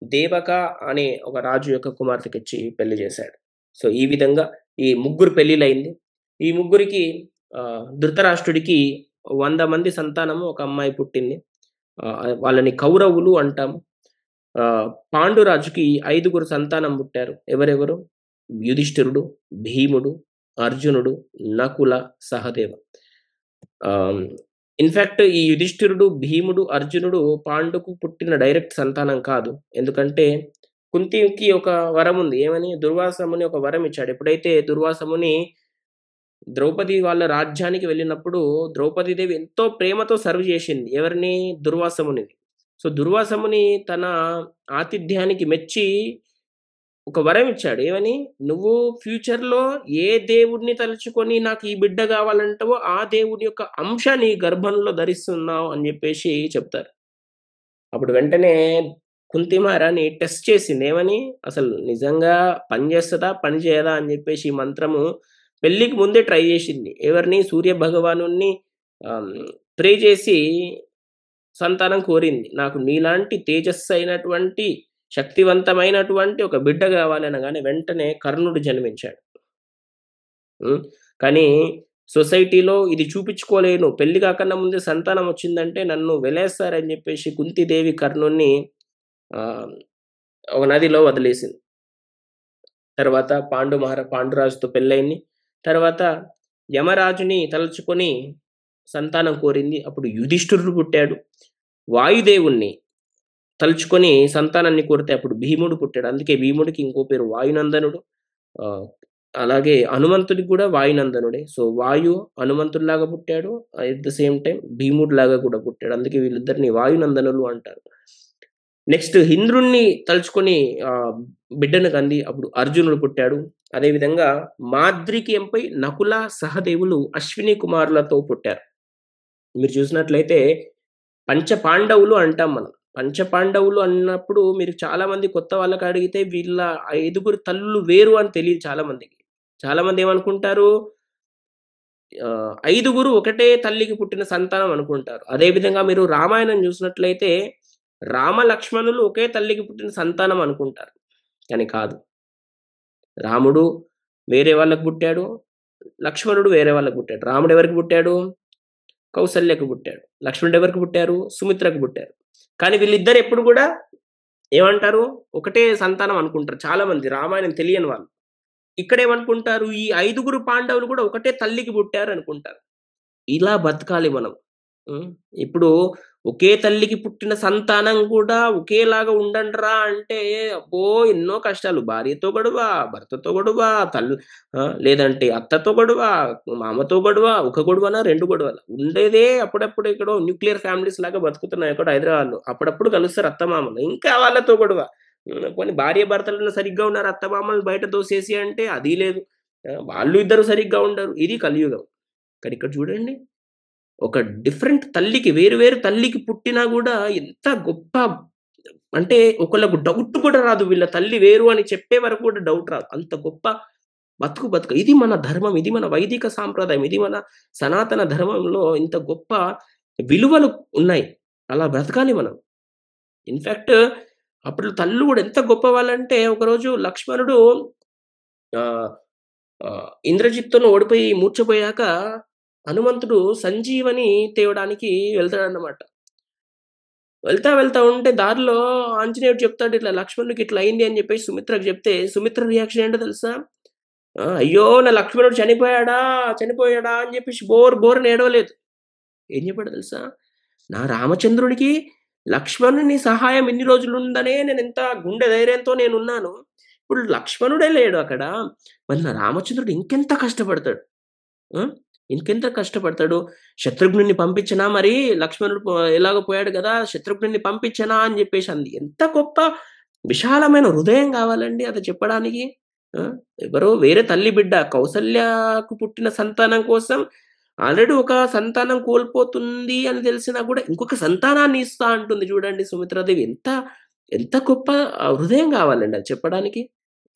దేవక అనే ఒక రాజు యొక్క కుమార్తెకిచ్చి పెళ్లి చేశాడు. సో, ఈ విధంగా ఈ ముగ్గురు పెళ్లిళ్లయింది. ఈ ముగ్గురికి ధృతరాష్ట్రుడికి 100 మంది సంతానము, ఒక అమ్మాయి పుట్టింది. వాళ్ళని కౌరవులు అంటాం. పాండురాజుకి 5గురు సంతానం పుట్టారు. ఎవరెవరు? యుధిష్ఠిరుడు, భీముడు, అర్జునుడు, నకుల, సహదేవ. ఇన్‌ఫాక్ట్ ఈ యుధిష్ఠిరుడు, భీముడు, అర్జునుడు పాండుకు పుట్టిన డైరెక్ట్ సంతానం కాదు. ఎందుకంటే కుంతికి ఒక వరం ఉంది. ఏమని? దుర్వాస ముని ఒక వరం ఇచ్చాడు. ఎప్పుడైతే దుర్వాస ముని ద్రౌపది వాళ్ళ రాజ్యానికి వెళ్ళినప్పుడు ద్రౌపదీదేవి ఎంతో ప్రేమతో సర్వ్ చేసింది. ఎవరిని? దుర్వాస మునిని. సో, దుర్వాస ముని తన ఆతిథ్యానికి మెచ్చి ఒక వరం ఇచ్చాడు. ఏమని? "నువ్వు ఫ్యూచర్‌లో ఏ దేవుడిని తలుచుకొని నాకు ఈ బిడ్డ కావాలంటావో ఆ దేవుడి యొక్క అంశ నీ గర్భంలో ధరిస్తున్నావు" అని చెప్పేసి చెప్తారు. అప్పుడు వెంటనే కుంతి మహారాణి టెస్ట్ చేసింది. ఏమని? అసలు నిజంగా పని చేస్తదా? పని చేయదా? అని జెప్పేసి ఈ మంత్రము పెళ్ళికి ముందే ట్రై జేసింది. ఎవరిని? సూర్య భగవానుడిని ఆహ్, ప్రే చేసి సంతానం కోరింది. నాకు నీలాంటి తేజస్సయినటువంటి, శక్తివంతమైనటువంటి ఒక బిడ్డ గావాలనగానే వెంటనే కర్ణుడు జన్మించాడు. హ్మ్. కానీ సొసైటీలో ఇది చూపించుకోలేను. పెళ్లి కాకన్నా ముందే సంతానం వచ్చిందంటే నన్ను వెలేస్తారని జెప్పేసి కుంతీదేవి కర్ణుడిని ఆహ్, ఒక నదిలో వదిలేసింది. తర్వాత పాండురాజుతో పెళ్లయింది. తర్వాత యమరాజుని తలుచుకొని సంతానం కోరింది. అప్పుడు యుధిష్ఠిరుడు పుట్టాడు. వాయుదేవుడిని తలుచుకొని సంతానాన్ని కోరితే అప్పుడు భీముడు పుట్టాడు. అందుకే భీముడికి ఇంకో పేరు వాయునందనుడు. ఆహ్, అలాగే హనుమంతుడికి గూడా వాయునందనుడే. సో, హనుమంతుడిలాగా పుట్టాడు. ఎట్ ద సేమ్ టైమ్ భీముడిలాగా కూడా పుట్టాడు. అందుకే వీళ్ళిద్దరిని వాయునందనులు అంటారు. నెక్స్ట్ ఇంద్రుడిని తలుచుకొని బిడ్డను కంది. అప్పుడు అర్జునుడు పుట్టాడు. అదేవిధంగా మాద్రీకియంపై నకుల, సహదేవులు అశ్విని కుమారులతో పుట్టారు. మీరు చూసినట్లయితే పంచపాండవులు అంటాం మనం. పంచపాండవులు అన్నప్పుడు మీరు చాలామంది కొత్త వాళ్ళకడిగితే వీళ్ళ ఐదుగురు తల్లులు వేరు అని తెలీదు చాలా మందికి. చాలామంది ఏమనుకుంటారు, ఐదుగురు ఒకటే తల్లికి పుట్టిన సంతానం అనుకుంటారు. అదే విధంగా మీరు రామాయణం చూసినట్లయితే రామ, లక్ష్మణులు ఒకే తల్లికి పుట్టిన సంతానం అనుకుంటారు. కానీ కాదు. రాముడు వేరే వాళ్ళకి పుట్టాడు. లక్ష్మణుడు వేరే వాళ్ళకి పుట్టాడు. రాముడు ఎవరికి పుట్టాడు? కౌసల్యకు పుట్టాడు. లక్ష్మణుడు ఎవరికి పుట్టారు? సుమిత్రకు పుట్టారు. కానీ వీళ్ళిద్దరు ఎప్పుడు గూడా ఏమంటారు? ఒకటే సంతానం అనుకుంటారు చాలామంది రామాయణం తెలియని వాళ్ళు. ఇక్కడేమనుకుంటారు? ఈ ఐదుగురు పాండవులు గూడా ఒకటే తల్లికి పుట్టారనుకుంటారు. ఇలా బతకాలి మనం. హ్మ్. ఇప్పుడు ఒకే తల్లికి పుట్టిన సంతానం కూడా ఒకేలాగా ఉండండిరా అంటే అబ్బో! ఎన్నో కష్టాలు. భార్యతో గొడవ, భర్తతో గొడవ, లేదంటే అత్తతో గొడవ, మామతో గొడవ, ఒక గొడవనా, 2 గొడవలా. ఉండేదే అప్పుడప్పుడు ఎక్కడో న్యూక్లియర్ ఫ్యామిలీస్ లాగా బతుకుతున్నాయి ఎక్కడో హైదరాబాద్‌లో. అప్పుడప్పుడు కలుస్తారు అత్తమామలు. ఇంకా వాళ్ళతో గొడవ. పోనీ భార్యాభర్తలన్నా సరిగ్గా ఉన్నారు. అత్తమామలు బయట తోసేసి అంటే అది లేదు. వాళ్ళు ఇద్దరు సరిగ్గా ఉండరు. ఇది కలియుగం. కానీ ఇక్కడ చూడండి. ఒక డిఫరెంట్ తల్లికి వేరు వేరు తల్లికి పుట్టినా గూడా ఎంత గొప్ప అంటే ఒకళ్ళకు డౌట్ కూడా రాదు. వీళ్ళ తల్లి వేరు అని చెప్పే వరకు కూడా డౌట్ రాదు. అంత గొప్ప బతుకు. ఇది మన ధర్మం. ఇది మన వైదిక సాంప్రదాయం. ఇది మన సనాతన ధర్మంలో ఇంత గొప్ప విలువలు ఉన్నాయి. అలా బ్రతకాలి మనం. ఇన్‌ఫాక్ట్ అప్పుడు తల్లులు గూడా ఎంత గొప్పవాళ్ళంటే ఒకరోజు లక్ష్మణుడు ఆహ్, ఇంద్రజిత్తును ఓడిపోయి మూర్ఛపోయాక హనుమంతుడు సంజీవని తేవడానికి వెళ్తాడన్నమాట. వెళ్తా ఉంటే దారిలో ఆంజనేయుడు చెప్తాడు ఇట్లా లక్ష్మణుడికి ఇట్లా అయింది అని చెప్పేసి సుమిత్రకు చెప్తే, సుమిత్ర రియాక్షన్ ఏంటో తెలుసా? "అయ్యో! నా లక్ష్మణుడు చనిపోయాడా" అని చెప్పేసి బోరున ఏడవలేదు. ఏం చెప్పాడో తెలుసా? "నా రామచంద్రుడికి లక్ష్మణుని సహాయం ఇన్ని రోజులుందనే నేనెంత గుండె ధైర్యంతో నేనున్నాను. ఇప్పుడు లక్ష్మణుడే లేడు అక్కడ. మరి నా రామచంద్రుడు ఇంకెంత కష్టపడతాడు." ఆ! ఇంకెంత కష్టపడతాడు. శత్రుఘ్నుడిని పంపించనా మరి లక్ష్మణుడు ఎలాగో పోయాడు గదా! శత్రుఘ్నుడిని పంపించనా అని జెప్పేసి అంది. ఎంత గొప్ప విశాలమైన హృదయం గావాలండి అది చెప్పడానికి. ఆ! ఎవరో వేరే తల్లి బిడ్డ కౌసల్యకు పుట్టిన సంతానం కోసం ఆల్రెడీ ఒక సంతానం కోల్పోతుంది అని తెలిసినా గూడా ఇంకొక సంతానాన్ని ఇస్తా అంటుంది చూడండి సుమిత్రాదేవి. ఎంత ఎంత గొప్ప హృదయం గావాలండి అది చెప్పడానికి.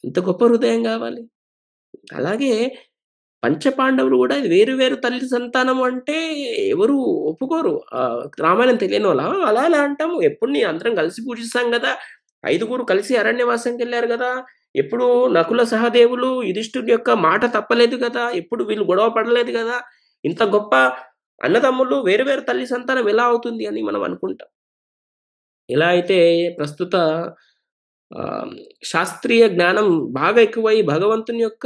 ఎంత గొప్ప హృదయం గావాలి. అలాగే పంచపాండవులు గూడా వేరు వేరు తల్లి సంతానం అంటే ఎవరు ఒప్పుకోరు. రామాయణం తెలియనోళ్ళా? అలా ఎలా అంటాము? ఎప్పుడు అందరం కలిసి పూజిస్తాం గదా! ఐదుగురు కలిసి అరణ్యవాసంకెళ్లారు గదా! ఎప్పుడు నకుల, సహదేవులు, యుధిష్ఠిరుడి యొక్క మాట తప్పలేదు గదా! ఎప్పుడు వీళ్ళు గొడవ పడలేదు గదా! ఇంత గొప్ప అన్నదమ్ములు వేరు వేరు తల్లి సంతానం ఎలా అవుతుంది అని మనం అనుకుంటాం. ఎలా అయితే ప్రస్తుత ఆహ్, శాస్త్రీయ జ్ఞానం బాగా ఎక్కువై భగవంతుని యొక్క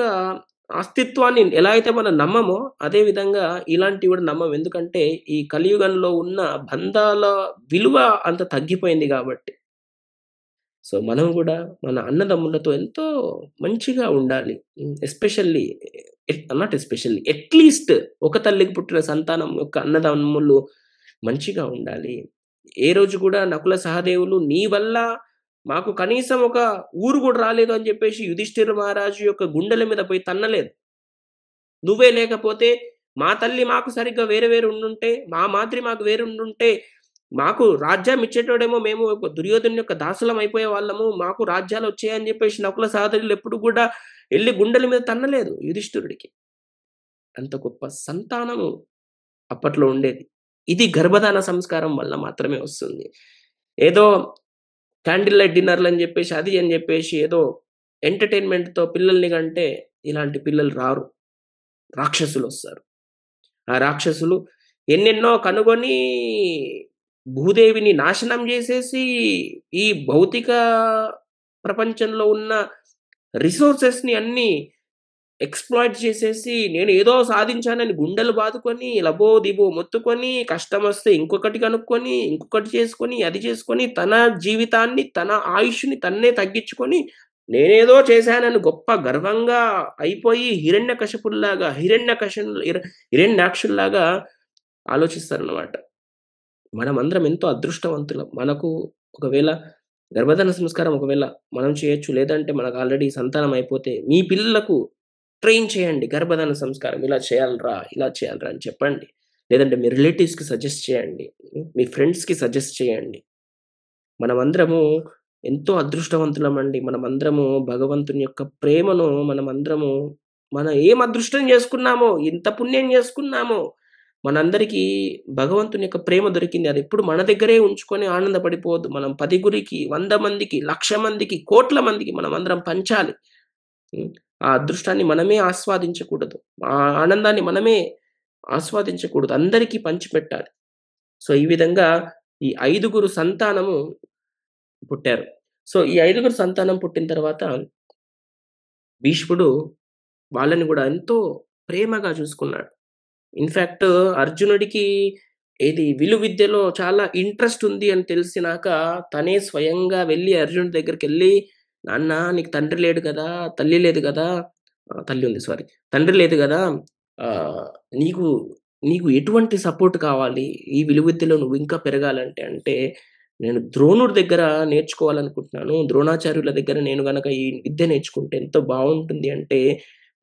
అస్తిత్వాన్ని ఎలా అయితే మనం నమ్మమో, అదే విధంగా ఇలాంటివి కూడా నమ్మం. ఎందుకంటే, ఈ కలియుగంలో ఉన్న బంధాల విలువ అంత తగ్గిపోయింది గాబట్టి. సో, మనం గూడా మన అన్నదమ్ములతో ఎంతో మంచిగా ఉండాలి. ఎస్పెషల్లీ నాట్ ఎస్పెషల్లీ అట్‌లీస్ట్ ఒక తల్లికి పుట్టిన సంతానం యొక్క అన్నదమ్ములు మంచిగా ఉండాలి. ఏ రోజు కూడా నకుల, సహదేవులు నీ వల్ల మాకు కనీసం ఒక ఊరు గూడా రాలేదు అని జెప్పేసి యుధిష్ఠిర మహారాజు యొక్క గుండెల మీద పోయి తన్నలేదు. నువ్వే లేకపోతే మా తల్లి మాకు సరిగ్గా వేరే వేరే ఉండుంటే, మా మాద్రి మాకు వేరే ఉండుంటే, మాకు రాజ్యం ఇచ్చేటోడేమో మేము ఒక దుర్యోధనుని యొక్క దాసులం అయిపోయేవాళ్ళము. మాకు రాజ్యాలొచ్చాయని జెప్పేసి నకుల సహదేవులు ఎప్పుడు గూడా ఎళ్లి గుండెల మీద తన్నలేదు యుధిష్ఠిరుడికి. అంత గొప్ప సంతానము అప్పట్లో ఉండేది. ఇది గర్భధాన సంస్కారం వల్ల మాత్రమే వస్తుంది. ఏదో క్యాండిల్ లైట్ డిన్నర్‌లని జెప్పేసి, అది అని జెప్పేసి ఏదో ఎంటర్‌టైన్‌మెంట్‌తో పిల్లల్ని కంటే ఇలాంటి పిల్లలు రారు. రాక్షసులొస్తారు. ఆ రాక్షసులు ఎన్నెన్నో కనుగొని భూదేవిని నాశనం జేసేసి, ఈ భౌతిక ప్రపంచంలో ఉన్న రిసోర్సెస్‌ని అన్నీ ఎక్స్‌ప్లాయిట్ చేసేసి, నేను ఏదో సాధించానని గుండెలు బాదుకొని, లబోదిబో మొత్తుకొని, కష్టమొస్తే ఇంకొకటి కనుక్కొని, ఇంకొకటి చేసుకొని, అది చేసుకొని, తన జీవితాన్ని, తన ఆయుష్‌ని తన్నే తగ్గించుకొని, నేనేదో చేశానని గొప్ప గర్వంగా అయిపోయి హిరణ్యకశిపుల్లాగా, హిరణ్యాక్షుల్లాగా ఆలోచిస్తారనమాట. మనమందరం ఎంతో అదృష్టవంతులం. మనకు ఒకవేళ గర్భధారణ సంస్కారం ఒకవేళ మనం చేయొచ్చు. లేదంటే మనకు ఆల్రెడీ సంతానం అయిపోతే, మీ పిల్లలకు ట్రైన్ చేయండి. గర్భధారణ సంస్కారం ఇలా చేయాలిరా, ఇలా చేయాలిరా అని చెప్పండి. లేదంటే మీ రిలేటివ్స్‌కి సజెస్ట్ చేయండి. మీ ఫ్రెండ్స్‌కి సజెస్ట్ చేయండి. మనమందరము ఎంతో అదృష్టవంతులమండి. మనమందరము భగవంతుని యొక్క ప్రేమను మనం ఏం అదృష్టం చేసుకున్నామో, ఎంత పుణ్యం చేసుకున్నామో, మనందరికీ భగవంతుని యొక్క ప్రేమ దొరికింది. అదెప్పుడు మన దగ్గరే ఉంచుకొని ఆనందపడిపోవద్దు. మనం 10 గురికి, 100 మందికి, 1,00,000 మందికి, కోట్ల మందికి మనమందరం పంచాలి. హ్మ్. ఆ అదృష్టాన్ని మనమే ఆస్వాదించకూడదు. ఆ ఆనందాన్ని మనమే ఆస్వాదించకూడదు. అందరికీ పంచిపెట్టాలి. సో, ఈ విధంగా ఈ 5గురు సంతానము పుట్టారు. సో, ఈ 5గురు సంతానం పుట్టిన తర్వాత భీష్ముడు వాళ్ళని గూడా ఎంతో ప్రేమగా చూసుకున్నాడు. ఇన్‌ఫాక్ట్ అర్జునుడికి విలువిద్యలో చాలా ఇంట్రెస్ట్ ఉంది అని తెలిసినాక తనే స్వయంగా వెళ్లి అర్జునుడి దగ్గరికెళ్ళి, "నాన్న నీకు తండ్రి లేడు గదా! తల్లి లేదు గదా!" తల్లి ఉంది సారీ. "తండ్రి లేదు గదా! ఆహ్, నీకు నీకు ఎటువంటి సపోర్ట్ కావాలి? ఈ విలువిద్యలో నువ్వు ఇంకా పెరగాలంటే" అంటే, "నేను ద్రోణుడి దగ్గర నేర్చుకోవాలనుకుంటున్నాను. ద్రోణాచార్యుల దగ్గర నేను గనక ఈ విద్య నేర్చుకుంటే ఎంతో బావుంటుంది" అంటే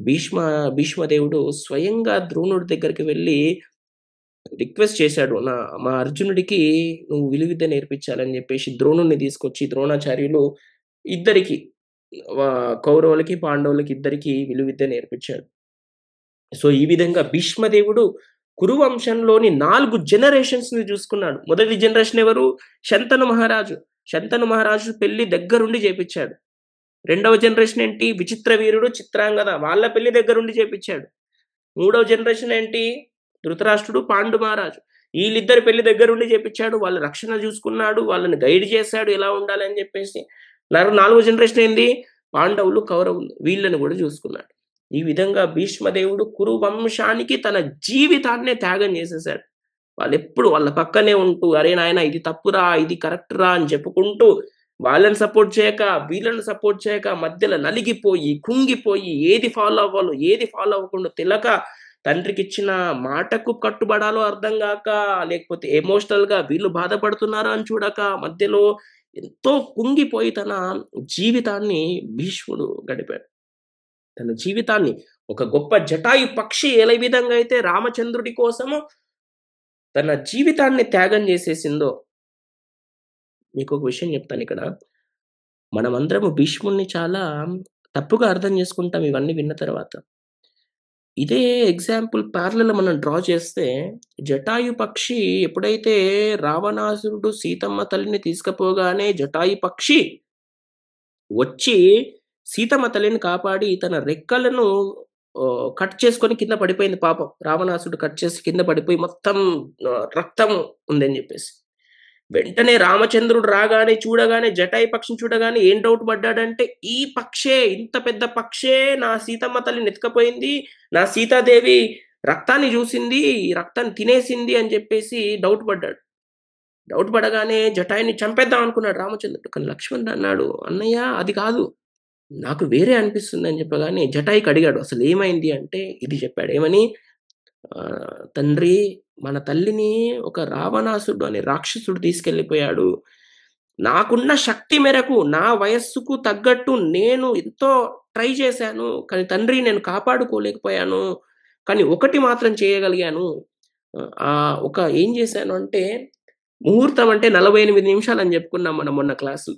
భీష్మ భీష్మదేవుడు స్వయంగా ద్రోణుడి దగ్గరికి వెళ్లి రిక్వెస్ట్ చేశాడు. మా అర్జునుడికి నువ్వు విలువిద్య నేర్పించాలని జెప్పేసి ద్రోణుడిని తీసుకొచ్చి ద్రోణాచార్యులు ఇద్దరికి కౌరవులకి, పాండవులకి ఇద్దరికీ విలువిద్య నేర్పించాడు. సో, ఈ విధంగా భీష్మదేవుడు కురు వంశంలోని 4 జనరేషన్స్‌ని జూసుకున్నాడు. మొదటి జనరేషన్ ఎవరు? శంతను మహారాజు. శంతను మహారాజు పెళ్లి దగ్గరుండి చేపిచ్చాడు. రెండవ జనరేషన్ ఏంటి? విచిత్ర వీరుడు, చిత్రాంగద వాళ్ళ పెళ్లి దగ్గరుండి చేపిచ్చాడు. మూడవ జనరేషన్ ఏంటి? ధృతరాష్ట్రుడు, పాండు మహారాజు. ఈళ్ళిద్దరి పెళ్లి దగ్గరుండి చేపిచ్చాడు. వాళ్ళ రక్షణ జూసుకున్నాడు. వాళ్ళని గైడ్ చేశాడు ఎలా ఉండాలి అని జెప్పేసి. నాలుగో జనరేషన్ ఏంది? పాండవులు, కౌరవులు వీళ్ళని గూడా జూసుకున్నాడు. ఈ విధంగా భీష్మదేవుడు కురు వంశానికి తన జీవితాన్నే త్యాగం జేసేసాడు. వాళ్ళెప్పుడు వాళ్ళ పక్కనే ఉంటూ, "అరే నాయనా ఇది తప్పురా, ఇది కరెక్ట్ రా" అని చెప్పుకుంటూ వాళ్ళని సపోర్ట్ చేయక, వీళ్ళని సపోర్ట్ చేయక మధ్యలో నలిగిపోయి, కుంగిపోయి ఏది ఫాలో అవ్వాలో, ఏది ఫాలో అవ్వకుండా తెలక, తండ్రికిచ్చిన మాటకు కట్టుబడాలో అర్థం గాక, లేకపోతే ఎమోషనల్‌గా వీళ్ళు బాధపడుతున్నారా అని చూడక, మధ్యలో ఎంతో కుంగిపోయి తన జీవితాన్ని భీష్ముడు గడిపాడు. తన జీవితాన్ని ఒక గొప్ప జటాయు పక్షి ఏ విధంగా అయితే రామచంద్రుడి కోసము తన జీవితాన్ని త్యాగం జేసేసిందో, మీకొక విషయం జెప్తానిక్కడ. మనమందరము భీష్ముడిని చాలా తప్పుగా అర్థం చేసుకుంటాం ఇవన్నీ విన్న తర్వాత. ఇదే ఎగ్జాంపుల్ ప్యారలల్ మనం డ్రా చేస్తే, జటాయు పక్షి ఎప్పుడైతే రావణాసురుడు సీతమ్మ తల్లిని తీసుకుపోగానే జటాయు పక్షి వచ్చి సీతమ్మ తల్లిని కాపాడి తన రెక్కలను కట్ చేసుకొని కింద పడిపోయింది పాపం. రావణాసురుడు కట్ చేసి కింద పడిపోయి మొత్తం రక్తం ఉందని జెప్పేసి. వెంటనే రామచంద్రుడు రాగానే చూడగానే జటాయు పక్షిని చూడగానే ఏం డౌట్ పడ్డాడంటే, ఈ పక్షే ఇంత పెద్ద పక్షే నా సీతమ్మ తల్లిని ఎత్తుకపోయింది. నా సీతాదేవి రక్తాన్ని జూసింది. ఈ రక్తాన్ని తినేసింది అని జెప్పేసి డౌట్ పడ్డాడు. డౌట్ పడగానే జటాయుని చంపేద్దాం అనుకున్నాడు రామచంద్రుడు. కానీ లక్ష్మణుడు అన్నాడు, "అన్నయ్య అది కాదు. నాకు వేరే అనిపిస్తుందని" చెప్పగానే జటాయుకి అడిగాడు, "అసలేమైంది?" అంటే ఇది చెప్పాడు. ఏమని? "తండ్రి మన తల్లిని ఒక రావణాసురుడు అనే రాక్షసుడు తీసుకెళ్ళిపోయాడు. నాకున్న శక్తి మేరకు, నా వయస్సుకు తగ్గట్టు నేను ఎంతో ట్రై చేశాను. కానీ తండ్రి నేను కాపాడుకోలేకపోయాను. కానీ ఒకటి మాత్రం చేయగలిగాను. ఏం చేశాను అంటే ముహూర్తం అంటే 48 నిమిషాలని జెప్పుకున్నాం మనం మొన్న క్లాస్‌లో.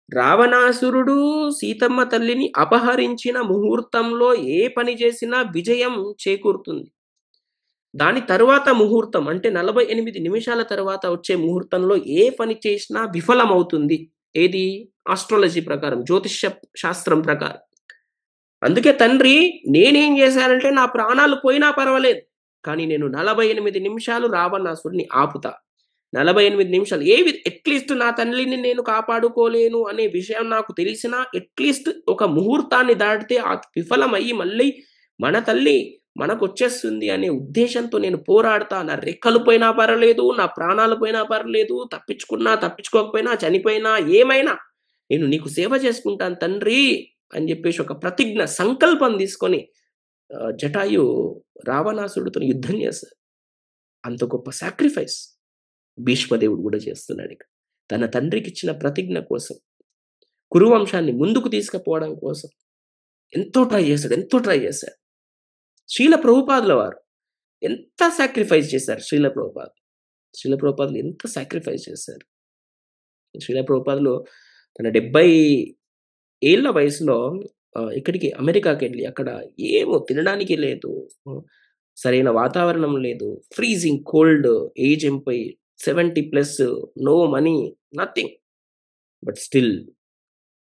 రావణాసురుడు సీతమ్మ తల్లిని అపహరించిన ముహూర్తంలో ఏ పని చేసినా విజయం చేకూరుతుంది. దాని తరువాత ముహూర్తం అంటే 48 నిమిషాల తర్వాత వచ్చే ముహూర్తంలో ఏ పని చేసినా విఫలమవుతుంది. ఏది? ఆస్ట్రాలజీ ప్రకారం, జ్యోతిష్య శాస్త్రం ప్రకారం. అందుకే తండ్రి నేనేం జేశానంటే నా ప్రాణాలు పోయినా పర్వాలేదు. కానీ నేను 48 నిమిషాలు రావణాసురుడిని ఆపుతా. 48 నిమిషాలు అట్‌లీస్ట్ నా తల్లిని నేను కాపాడుకోలేను అనే విషయం నాకు తెలిసినా అట్‌లీస్ట్ ఒక ముహూర్తాన్ని దాటితే అది విఫలమయ్యి మళ్ళీ మన తల్లి మనకొచ్చేస్తుంది అనే ఉద్దేశంతో నేను పోరాడతా. నా రెక్కలు పోయినా పర్వాలేదు, నా ప్రాణాలు పోయినా పర్లేదు, తప్పించుకున్నా, తప్పించుకోకపోయినా, చనిపోయినా ఏమైనా నేను నీకు సేవ చేసుకుంటాను తండ్రి అని జెప్పేసి ఒక ప్రతిజ్ఞ, సంకల్పం తీసుకొని జటాయు రావణాసుడితోని యుద్ధం చేశారు. అంత గొప్ప సాక్రిఫైస్ భీష్మదేవుడు గూడా చేస్తున్నాడిక్కడ. తన తండ్రికిచ్చిన ప్రతిజ్ఞ కోసం, కురువంశాన్ని ముందుకు తీసుకుపోవడం కోసం ఎంతో ట్రై చేశాడు. ఎంతో ట్రై చేశాడు. శ్రీల ప్రభుపాదుల వారు ఎంత సాక్రిఫైస్ చేశారు శ్రీల ప్రభుపాదులు. శ్రీల ప్రభుపాదులు ఎంత సాక్రిఫైస్ చేశారు. శ్రీల ప్రభుపాదులు తన 70 ఏళ్ల వయసులో ఇక్కడికి అమెరికాకెళ్ళి అక్కడ ఏమో తినడానికి లేదు. సరైన వాతావరణం లేదు. ఫ్రీజింగ్ కోల్డ్, ఏజ్ ఎంపోయి 70+, no money, nothing. But still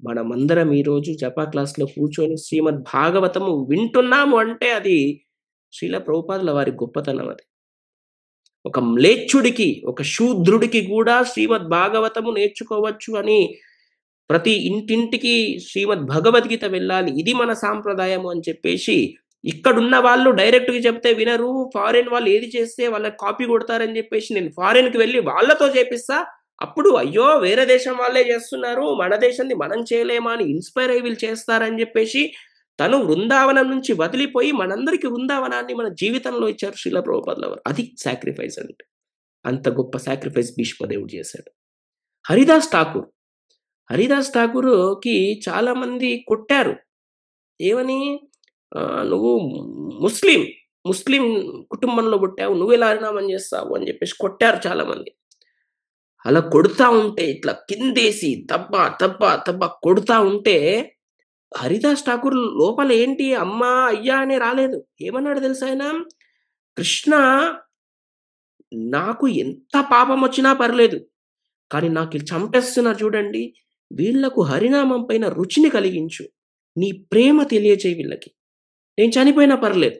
మనమందరం ఈరోజు జపా క్లాస్‌లో కూర్చొని శ్రీమద్ భాగవతము వింటున్నాము అంటే అది శ్రీల ప్రభుపాదుల వారి గొప్పతనం అది. ఒక మ్లేచ్చుడికి, ఒక శూద్రుడికి గూడా శ్రీమద్ భాగవతము నేర్చుకోవచ్చు అని ప్రతి ఇంటింటికి శ్రీమద్ భగవద్గీత వెళ్ళాలి. ఇది మన సాంప్రదాయము అని చెప్పేసి ఇక్కడున్న వాళ్ళు డైరెక్ట్‌గా చెప్తే వినరు. ఫారెన్ వాళ్ళు ఏది చేస్తే వాళ్ళకి కాపీ కొడతారని చెప్పేసి నేను ఫారెన్‌కి వెళ్లి వాళ్ళతో చేపిస్తా. అప్పుడు అయ్యో! వేరే దేశం వాళ్ళే చేస్తున్నారు. మన దేశంది మనం చేయలేమా అని ఇన్‌స్పైర్ అయ్యి వీళ్ళు చేస్తారని చెప్పేసి తను వృందావనం నుంచి వదిలిపోయి మనందరికి వృందావనాన్ని మన జీవితంలో ఇచ్చారు శ్రీల ప్రభుపాదుల వారు. అది సాక్రిఫైస్ అంటే. అంత గొప్ప సాక్రిఫైస్ భీష్మదేవుడు చేశాడు. హరిదాస్ ఠాకూర్. హరిదాస్ ఠాకూర్‌కి చాలామంది కొట్టారు. ఏమని? "నువ్వు ముస్లిం, ముస్లిం కుటుంబంలో పుట్టావు. నువ్వెలా హరినామం చేస్తావు?" అని చెప్పేసి కొట్టారు చాలామంది. అలా కొడతా ఉంటే ఇట్లా కిందేసి దబ్బా, దబ్బా, దబ్బా కొడతా ఉంటే హరిదాస్ ఠాకూర్ లోపల ఏంటి అమ్మా, అయ్యా అని రాలేదు. ఏమన్నాడు తెలుసా ఆయన? "కృష్ణ నాకు ఎంత పాపమొచ్చినా పర్లేదు. కానీ నాకిది చంపేస్తున్నారు చూడండి. వీళ్ళకు హరినామం పైన రుచిని కలిగించు. నీ ప్రేమ తెలియచేయి వీళ్ళకి. నేను చనిపోయినా పర్లేదు.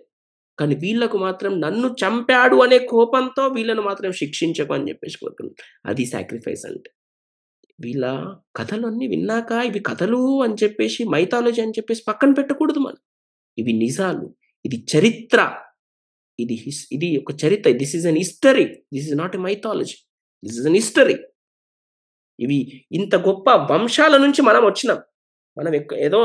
కానీ వీళ్ళకు మాత్రం నన్ను చంపాడు అనే కోపంతో వీళ్ళను మాత్రం శిక్షించకు" అని చెప్పేసి కోరుకున్నాడు. అది సాక్రిఫైస్ అంటే. వీళ్ళ కథలన్నీ విన్నాక ఇవి కథలు అని చెప్పేసి, మైథాలజీ అని చెప్పేసి పక్కన పెట్టకూడదు మనం. ఇవి నిజాలు. ఇది చరిత్ర. ఇది ఒక చరిత్ర. This is an history. This is not a mythology. This is an history. ఇవి ఇంత గొప్ప వంశాల నుంచి మనం వచ్చినాం. మనం ఏదో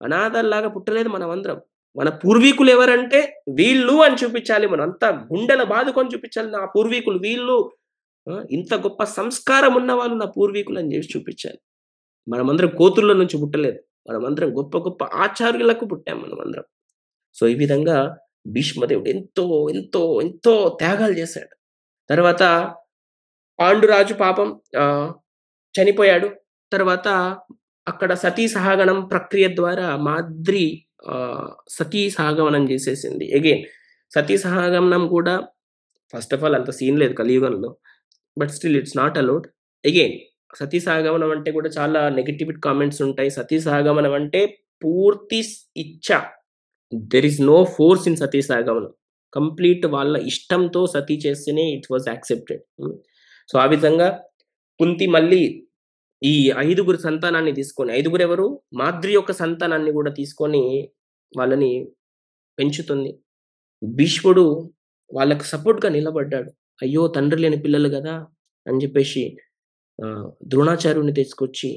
అనాథల్లాగా పుట్టలేదు మనమందరం. మన పూర్వీకులు ఎవరంటే వీళ్ళు అని చూపించాలి మనం. అంతా గుండెల బాదుకొని చూపించాలి. నా పూర్వీకులు వీళ్ళు. ఇంత గొప్ప సంస్కారం ఉన్నవాళ్ళు నా పూర్వీకులు అని చేసి చూపించాలి. మనమందరం కోతుల్లో నుంచి పుట్టలేదు. మనమందరం గొప్ప గొప్ప ఆచార్యులకు పుట్టాం మనమందరం. సో, ఈ విధంగా భీష్మదేవుడు ఎంతో, ఎంతో, ఎంతో త్యాగాలు చేశాడు. తర్వాత పాండురాజు పాపం చనిపోయాడు. తర్వాత అక్కడ సతీ సహగమనం ప్రక్రియ ద్వారా మాద్రి సతీ సహగమనం చేసేసింది. అగైన్ సతీ సహగమనం కూడా ఫస్ట్ ఆఫ్ ఆల్ అంత సీన్ లేదు కలియుగంలో. But still it's not allowed. Again సతీ సహగమనం అంటే కూడా చాలా నెగెటివ్ కామెంట్స్ ఉంటాయి. సతీ సహగమనం అంటే పూర్తి ఇచ్చ. There is no force in సతీ సహగమనం. కంప్లీట్ వాళ్ళ ఇష్టంతో సతీ చేస్తేనే ఇట్ వాస్ యాక్సెప్టెడ్. సో, ఆ విధంగా కుంతి మళ్ళీ ఈ 5గురు సంతానాన్ని తీసుకొని, 5గురు ఎవరు? మాద్రి యొక్క సంతానాన్ని కూడా తీసుకొని వాళ్ళని పెంచుతుంది. భీష్ముడు వాళ్ళకి సపోర్ట్‌గా నిలబడ్డాడు. అయ్యో! తండ్రి లేని పిల్లలు గదా! అని జెప్పేసి ద్రోణాచార్యుడిని తీసుకొచ్చి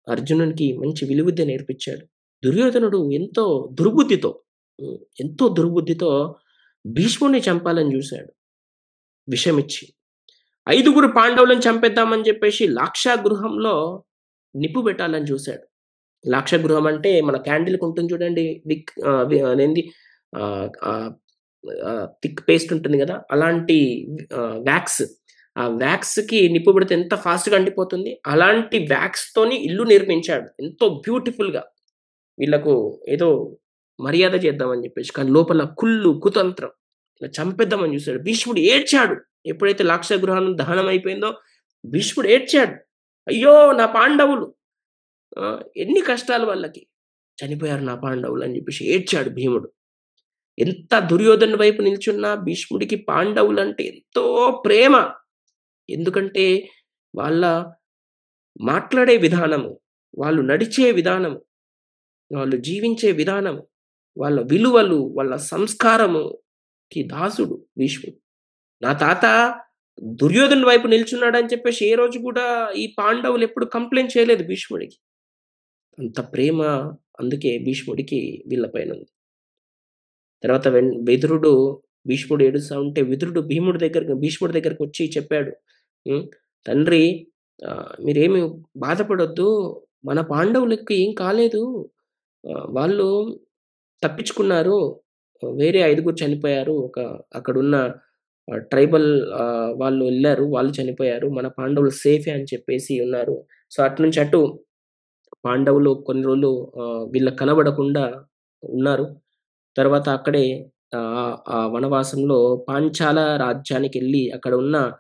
అర్జునునికి మంచి విలువిద్య నేర్పించాడు. దుర్యోధనుడు ఎంతో దుర్బుద్ధితో భీష్ముడిని చంపాలని జూసాడు విషమిచ్చి. 5గురు పాండవులను చంపేద్దామని జెప్పేసి లాక్షాగృహంలో నిప్పు పెట్టాలని జూసాడు. లాక్షాగృహం అంటే మన క్యాండిల్‌కి ఉంటుంది చూడండి. అదేంది థిక్ పేస్ట్ ఉంటుంది గదా! అలాంటి వ్యాక్స్ ఆ వ్యాక్స్‌కి నిప్పు పెడితే ఎంత ఫాస్ట్‌గా అంటిపోతుంది. అలాంటి వ్యాక్స్‌తోని ఇల్లు నిర్మించాడు. ఎంతో బ్యూటిఫుల్‌గా. వీళ్ళకు ఏదో మర్యాద చేద్దామని జెప్పేసి. కానీ లోపల కుళ్ళు, కుతంత్రం. ఇట్లా చంపేద్దామని జూసాడు. భీష్ముడు ఏడ్చాడు. ఎప్పుడైతే లాక్షాగృహం దహనం అయిపోయిందో భీష్ముడు ఏడ్చాడు. అయ్యో! నా పాండవులు. ఎన్ని కష్టాలు వాళ్ళకి. చనిపోయారు నా పాండవులు అని జెప్పేసి ఏడ్చాడు భీముడు. ఎంత దుర్యోధనుడి వైపు నిల్చున్నా భీష్ముడికి పాండవులంటే ఎంతో ప్రేమ. ఎందుకంటే వాళ్ళ మాట్లాడే విధానము, వాళ్ళు నడిచే విధానము, వాళ్ళు జీవించే విధానం, వాళ్ళ విలువలు, వాళ్ళ సంస్కారముకి దాసుడు భీష్ముడు. నా తాత దుర్యోధనుడి వైపు నిల్చున్నాడని చెప్పేసి ఏ రోజు కూడా ఈ పాండవులు ఎప్పుడు కంప్లెయింట్ చేయలేదు భీష్ముడికి. అంత ప్రేమ అందుకే భీష్ముడికి వీళ్ళ పైనుంది. తర్వాత విదురుడు భీష్ముడు ఏడుస్తా ఉంటే విదురుడు భీష్ముడి దగ్గరకొచ్చి చెప్పాడు. హ్మ్. తండ్రి మీరేమి బాధపడొద్దు. మన పాండవులకి ఏం కాలేదు. వాళ్ళు తప్పించుకున్నారు. వేరే 5గురు చనిపోయారు. అక్కడున్న ట్రైబల్ వాళ్ళు ఎళ్లారు. వాళ్ళు చనిపోయారు. మన పాండవులు సేఫే అని చెప్పేసి ఉన్నారు. సో, అటునుంచి అటు పాండవులు కొన్ని రోజులు వీళ్ళకి కనబడకుండా ఉన్నారు. తర్వాత అక్కడే ఆ వనవాసంలో పాంచాల రాజ్యానికెళ్ళి అక్కడ ఉన్న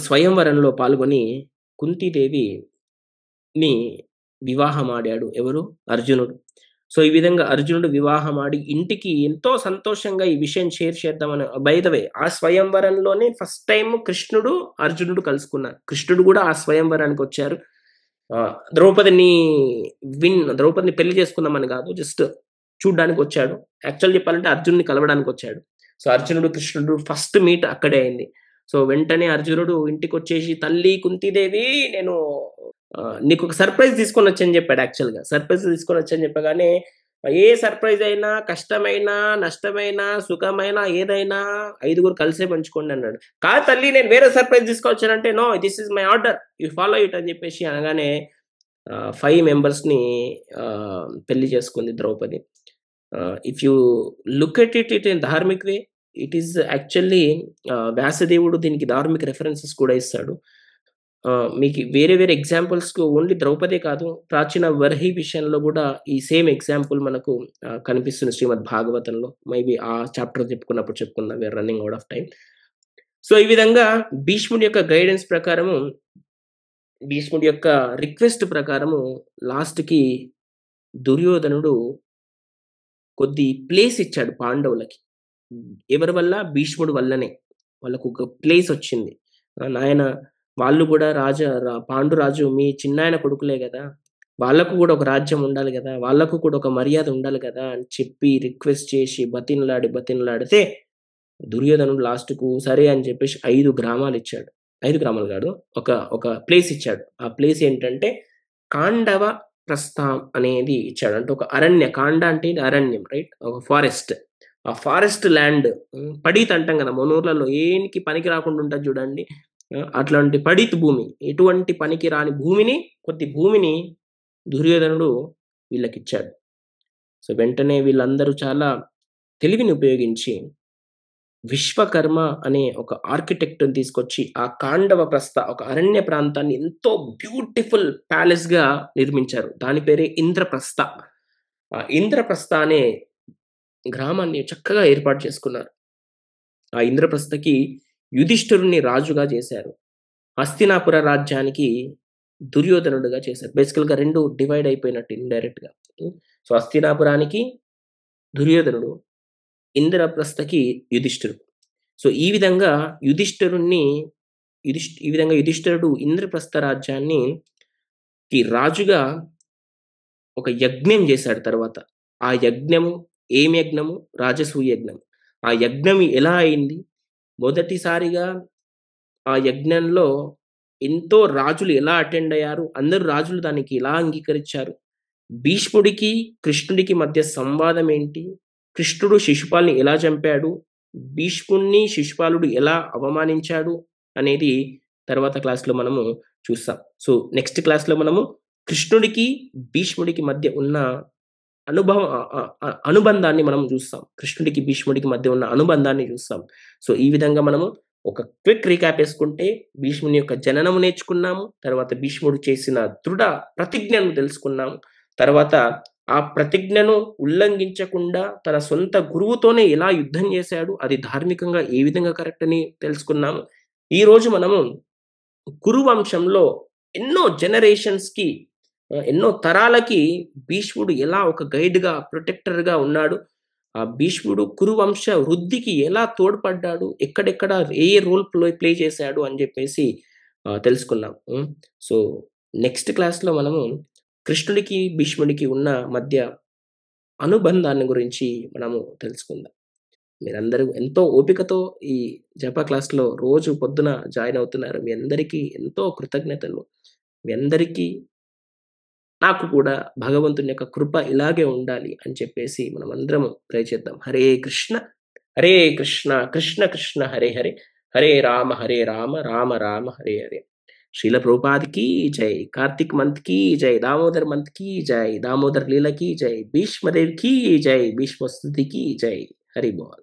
స్వయంవరంలో పాల్గొని కుంతీదేవిని వివాహమాడాడు. ఎవరు? అర్జునుడు. సో, ఈ విధంగా అర్జునుడు వివాహమాడి ఇంటికి ఎంతో సంతోషంగా ఈ విషయం షేర్ చేద్దామని బై ద వే ఆ స్వయంవరంలోనే ఫస్ట్ టైమ్ కృష్ణుడు, అర్జునుడు కలుసుకున్నారు. కృష్ణుడు గూడా ఆ స్వయంవరానికొచ్చారు. ద్రౌపదిని ద్రౌపదిని పెళ్లి చేసుకుందామని గాదు. జస్ట్ చూడ్డానికొచ్చాడు. యాక్చువల్ చెప్పాలంటే అర్జున్‌ని కలవడానికొచ్చాడు. సో, అర్జునుడు, కృష్ణుడు ఫస్ట్ మీట్ అక్కడే అయింది. సో, వెంటనే అర్జునుడు ఇంటికొచ్చేసి, "తల్లి కుంతీదేవి నేను నీకొక సర్ప్రైజ్ తీసుకొనొచ్చని" జెప్పాడు యాక్చువల్‌గా. సర్ప్రైజ్ తీసుకొనొచ్చని చెప్పగానే, ఏ సర్ప్రైజ్ అయినా, కష్టమైనా, నష్టమైనా, సుఖమైనా ఏదైనా 5గురు కలిసే పంచుకోండి అన్నాడు. "కాదు తల్లి నేను వేరే సర్ప్రైజ్ తీసుకొచ్చానంటే" "no this is my order. You follow it" అని జెప్పేసి అనగానే 5 మెంబర్స్‌ని పెళ్లి చేసుకుంది Draupadi. If you look at it in dharmic way, it is actually వ్యాసదేవుడు దీనికి ధార్మిక రిఫరెన్సెస్ కూడా ఇస్తాడు. మీకు వేరే వేరే ఎగ్జాంపుల్స్‌కు ఓన్లీ ద్రౌపదే కాదు, ప్రాచీన వర్హి విషయంలో గూడా ఈ సేమ్ ఎగ్జాంపుల్ మనకు కనిపిస్తుంది శ్రీమద్ భాగవతంలో. మేబీ ఆ చాప్టర్ చెప్పుకున్నప్పుడు చెప్పుకుందాం. We are running out of time. So, ఈ విధంగా భీష్ముడి యొక్క గైడెన్స్ ప్రకారము, భీష్ముడి యొక్క రిక్వెస్ట్ ప్రకారము లాస్ట్‌కి దుర్యోధనుడు కొద్ది ప్లేస్ ఇచ్చాడు పాండవులకి. ఎవరి వల్ల? భీష్ముడి వల్లనే. వాళ్ళకొక ప్లేసొచ్చింది. నాయన వాళ్ళు గూడా పాండురాజు మీ చిన్నాయన కొడుకులే గదా! వాళ్ళకు గూడా ఒక రాజ్యం ఉండాలి గదా! వాళ్ళకు కూడా ఒక మర్యాద ఉండాలి గదా! అని చెప్పి రిక్వెస్ట్ చేసి బతిమలాడితే దుర్యోధనుడు లాస్ట్‌కు సరే అని చెప్పేసి 5 గ్రామాలిచ్చాడు. 5 గ్రామాలు గాదు. ఒక ప్లేస్ ఇచ్చాడు. ఆ ప్లేస్ ఏంటంటే కాండవ ప్రస్థం అనేది ఇచ్చాడు. అంటే ఒక కాండ అంటే ఇది అరణ్యం రైట్? ఒక ఫారెస్ట్. ఆ ఫారెస్ట్ ల్యాండ్ పడీత్ అంటాం గదా! మనూర్లలో ఏనికి పనికి రాకుండా ఉంటది జూడండి. అట్లాంటి పడీత్ భూమి. ఎటువంటి పనికి రాని కొద్ది భూమిని దుర్యోధనుడు వీళ్ళకిచ్చాడు. సో, వెంటనే వీళ్ళందరూ చాలా తెలివిని ఉపయోగించి విశ్వకర్మ అనే ఒక ఆర్కిటెక్ట్‌ని తీసుకొచ్చి ఆ ఒక అరణ్య ప్రాంతాన్ని ఎంతో బ్యూటిఫుల్ ప్యాలెస్‌గా నిర్మించారు. దాని పేరే ఇంద్రప్రస్థ. ఆ ఇంద్రప్రస్థ అనే గ్రామాన్ని చక్కగా ఏర్పాటు చేసుకున్నారు. ఆ ఇంద్రప్రస్థకి యుధిష్ఠిరుడిని రాజుగా చేశారు. హస్తినాపుర రాజ్యానికి దుర్యోధనుడుగా చేశారు. బేసికల్‌గా 2 డివైడ్ అయిపోయినట్టు ఇండైరెక్ట్‌గా. సో, హస్తినాపురానికి దుర్యోధనుడు, ఇంద్రప్రస్థకి యుధిష్ఠిరుడు. సో, ఈ విధంగా యుధిష్ఠిరుడు ఇంద్రప్రస్థ రాజుగా ఒక యజ్ఞం జేశాడు తర్వాత. ఆ యజ్ఞము ఏం యజ్ఞము? రాజసూయ యజ్ఞం. ఆ యజ్ఞం ఎలా అయింది? మొదటిసారిగా ఆ యజ్ఞంలో ఎంతో రాజులు ఎలా అటెండ్ అయ్యారు? అందరూ రాజులు దానికి ఎలా అంగీకరించారు? భీష్ముడికి, కృష్ణుడికి మధ్య సంవాదం ఏంటి? కృష్ణుడు శిశుపాలుని ఎలా చంపాడు? భీష్ముడిని శిశుపాలుడు ఎలా అవమానించాడు? అనేది తర్వాత క్లాస్‌లో మనము చూస్తాం. సో, నెక్స్ట్ క్లాస్‌లో మనము కృష్ణుడికి, భీష్ముడికి మధ్య ఉన్న అనుబంధాన్ని మనం చూస్తాం. కృష్ణుడికి, భీష్ముడికి మధ్య ఉన్న అనుబంధాన్ని చూస్తాం. సో, ఈ విధంగా మనము ఒక క్విక్ రీక్యాప్ యేసుకుంటే భీష్ముని యొక్క జననము నేర్చుకున్నాము. తర్వాత భీష్ముడు చేసిన దృఢ ప్రతిజ్ఞను తెలుసుకున్నాము. తర్వాత ఆ ప్రతిజ్ఞను ఉల్లంఘించకుండా తన సొంత గురువుతోనే ఎలా యుద్ధం చేశాడు, అది ధార్మికంగా ఏ విధంగా కరెక్ట్ అని తెలుసుకున్నాము. ఈరోజు మనము కురువంశంలో ఎన్నో జనరేషన్స్‌కి ఎన్నో తరాలకి భీష్ముడు ఎలా ఒక గైడ్‌గా, ప్రొటెక్టర్‌గా ఉన్నాడు. ఆ భీష్ముడు కురువంశ వృద్ధికి ఎలా తోడ్పడ్డాడు, ఎక్కడెక్కడ ఏ ఏ రోల్ ప్లే చేశాడు అని జెప్పేసి తెలుసుకున్నాం. సో, నెక్స్ట్ క్లాస్‌లో మనము కృష్ణుడికి, భీష్ముడికి ఉన్న మధ్య అనుబంధాన్ని గురించి మనము తెలుసుకుందాం. మీరందరూ ఎంతో ఓపికతో ఈ జప క్లాస్‌లో రోజు పొద్దున జాయిన్ అవుతున్నారు. మీ అందరికీ ఎంతో కృతజ్ఞతలు. మీ అందరికీ నాకు కూడా భగవంతుని యొక్క కృప ఇలాగే ఉండాలి అని చెప్పేసి మనమందరము ప్రే చేద్దాం. హరే కృష్ణ, హరే కృష్ణ, కృష్ణ కృష్ణ హరే హరే, హరే రామ, రామ రామ హరే హరే. శ్రీల ప్రభుపాద్ की जय, कार्तिक मंथ की जय, दामोदर मंथ की जय, दामोदर लीला की जय, भीष्म देव की जय, भीष्म स्तुति की जय. हरि बोल.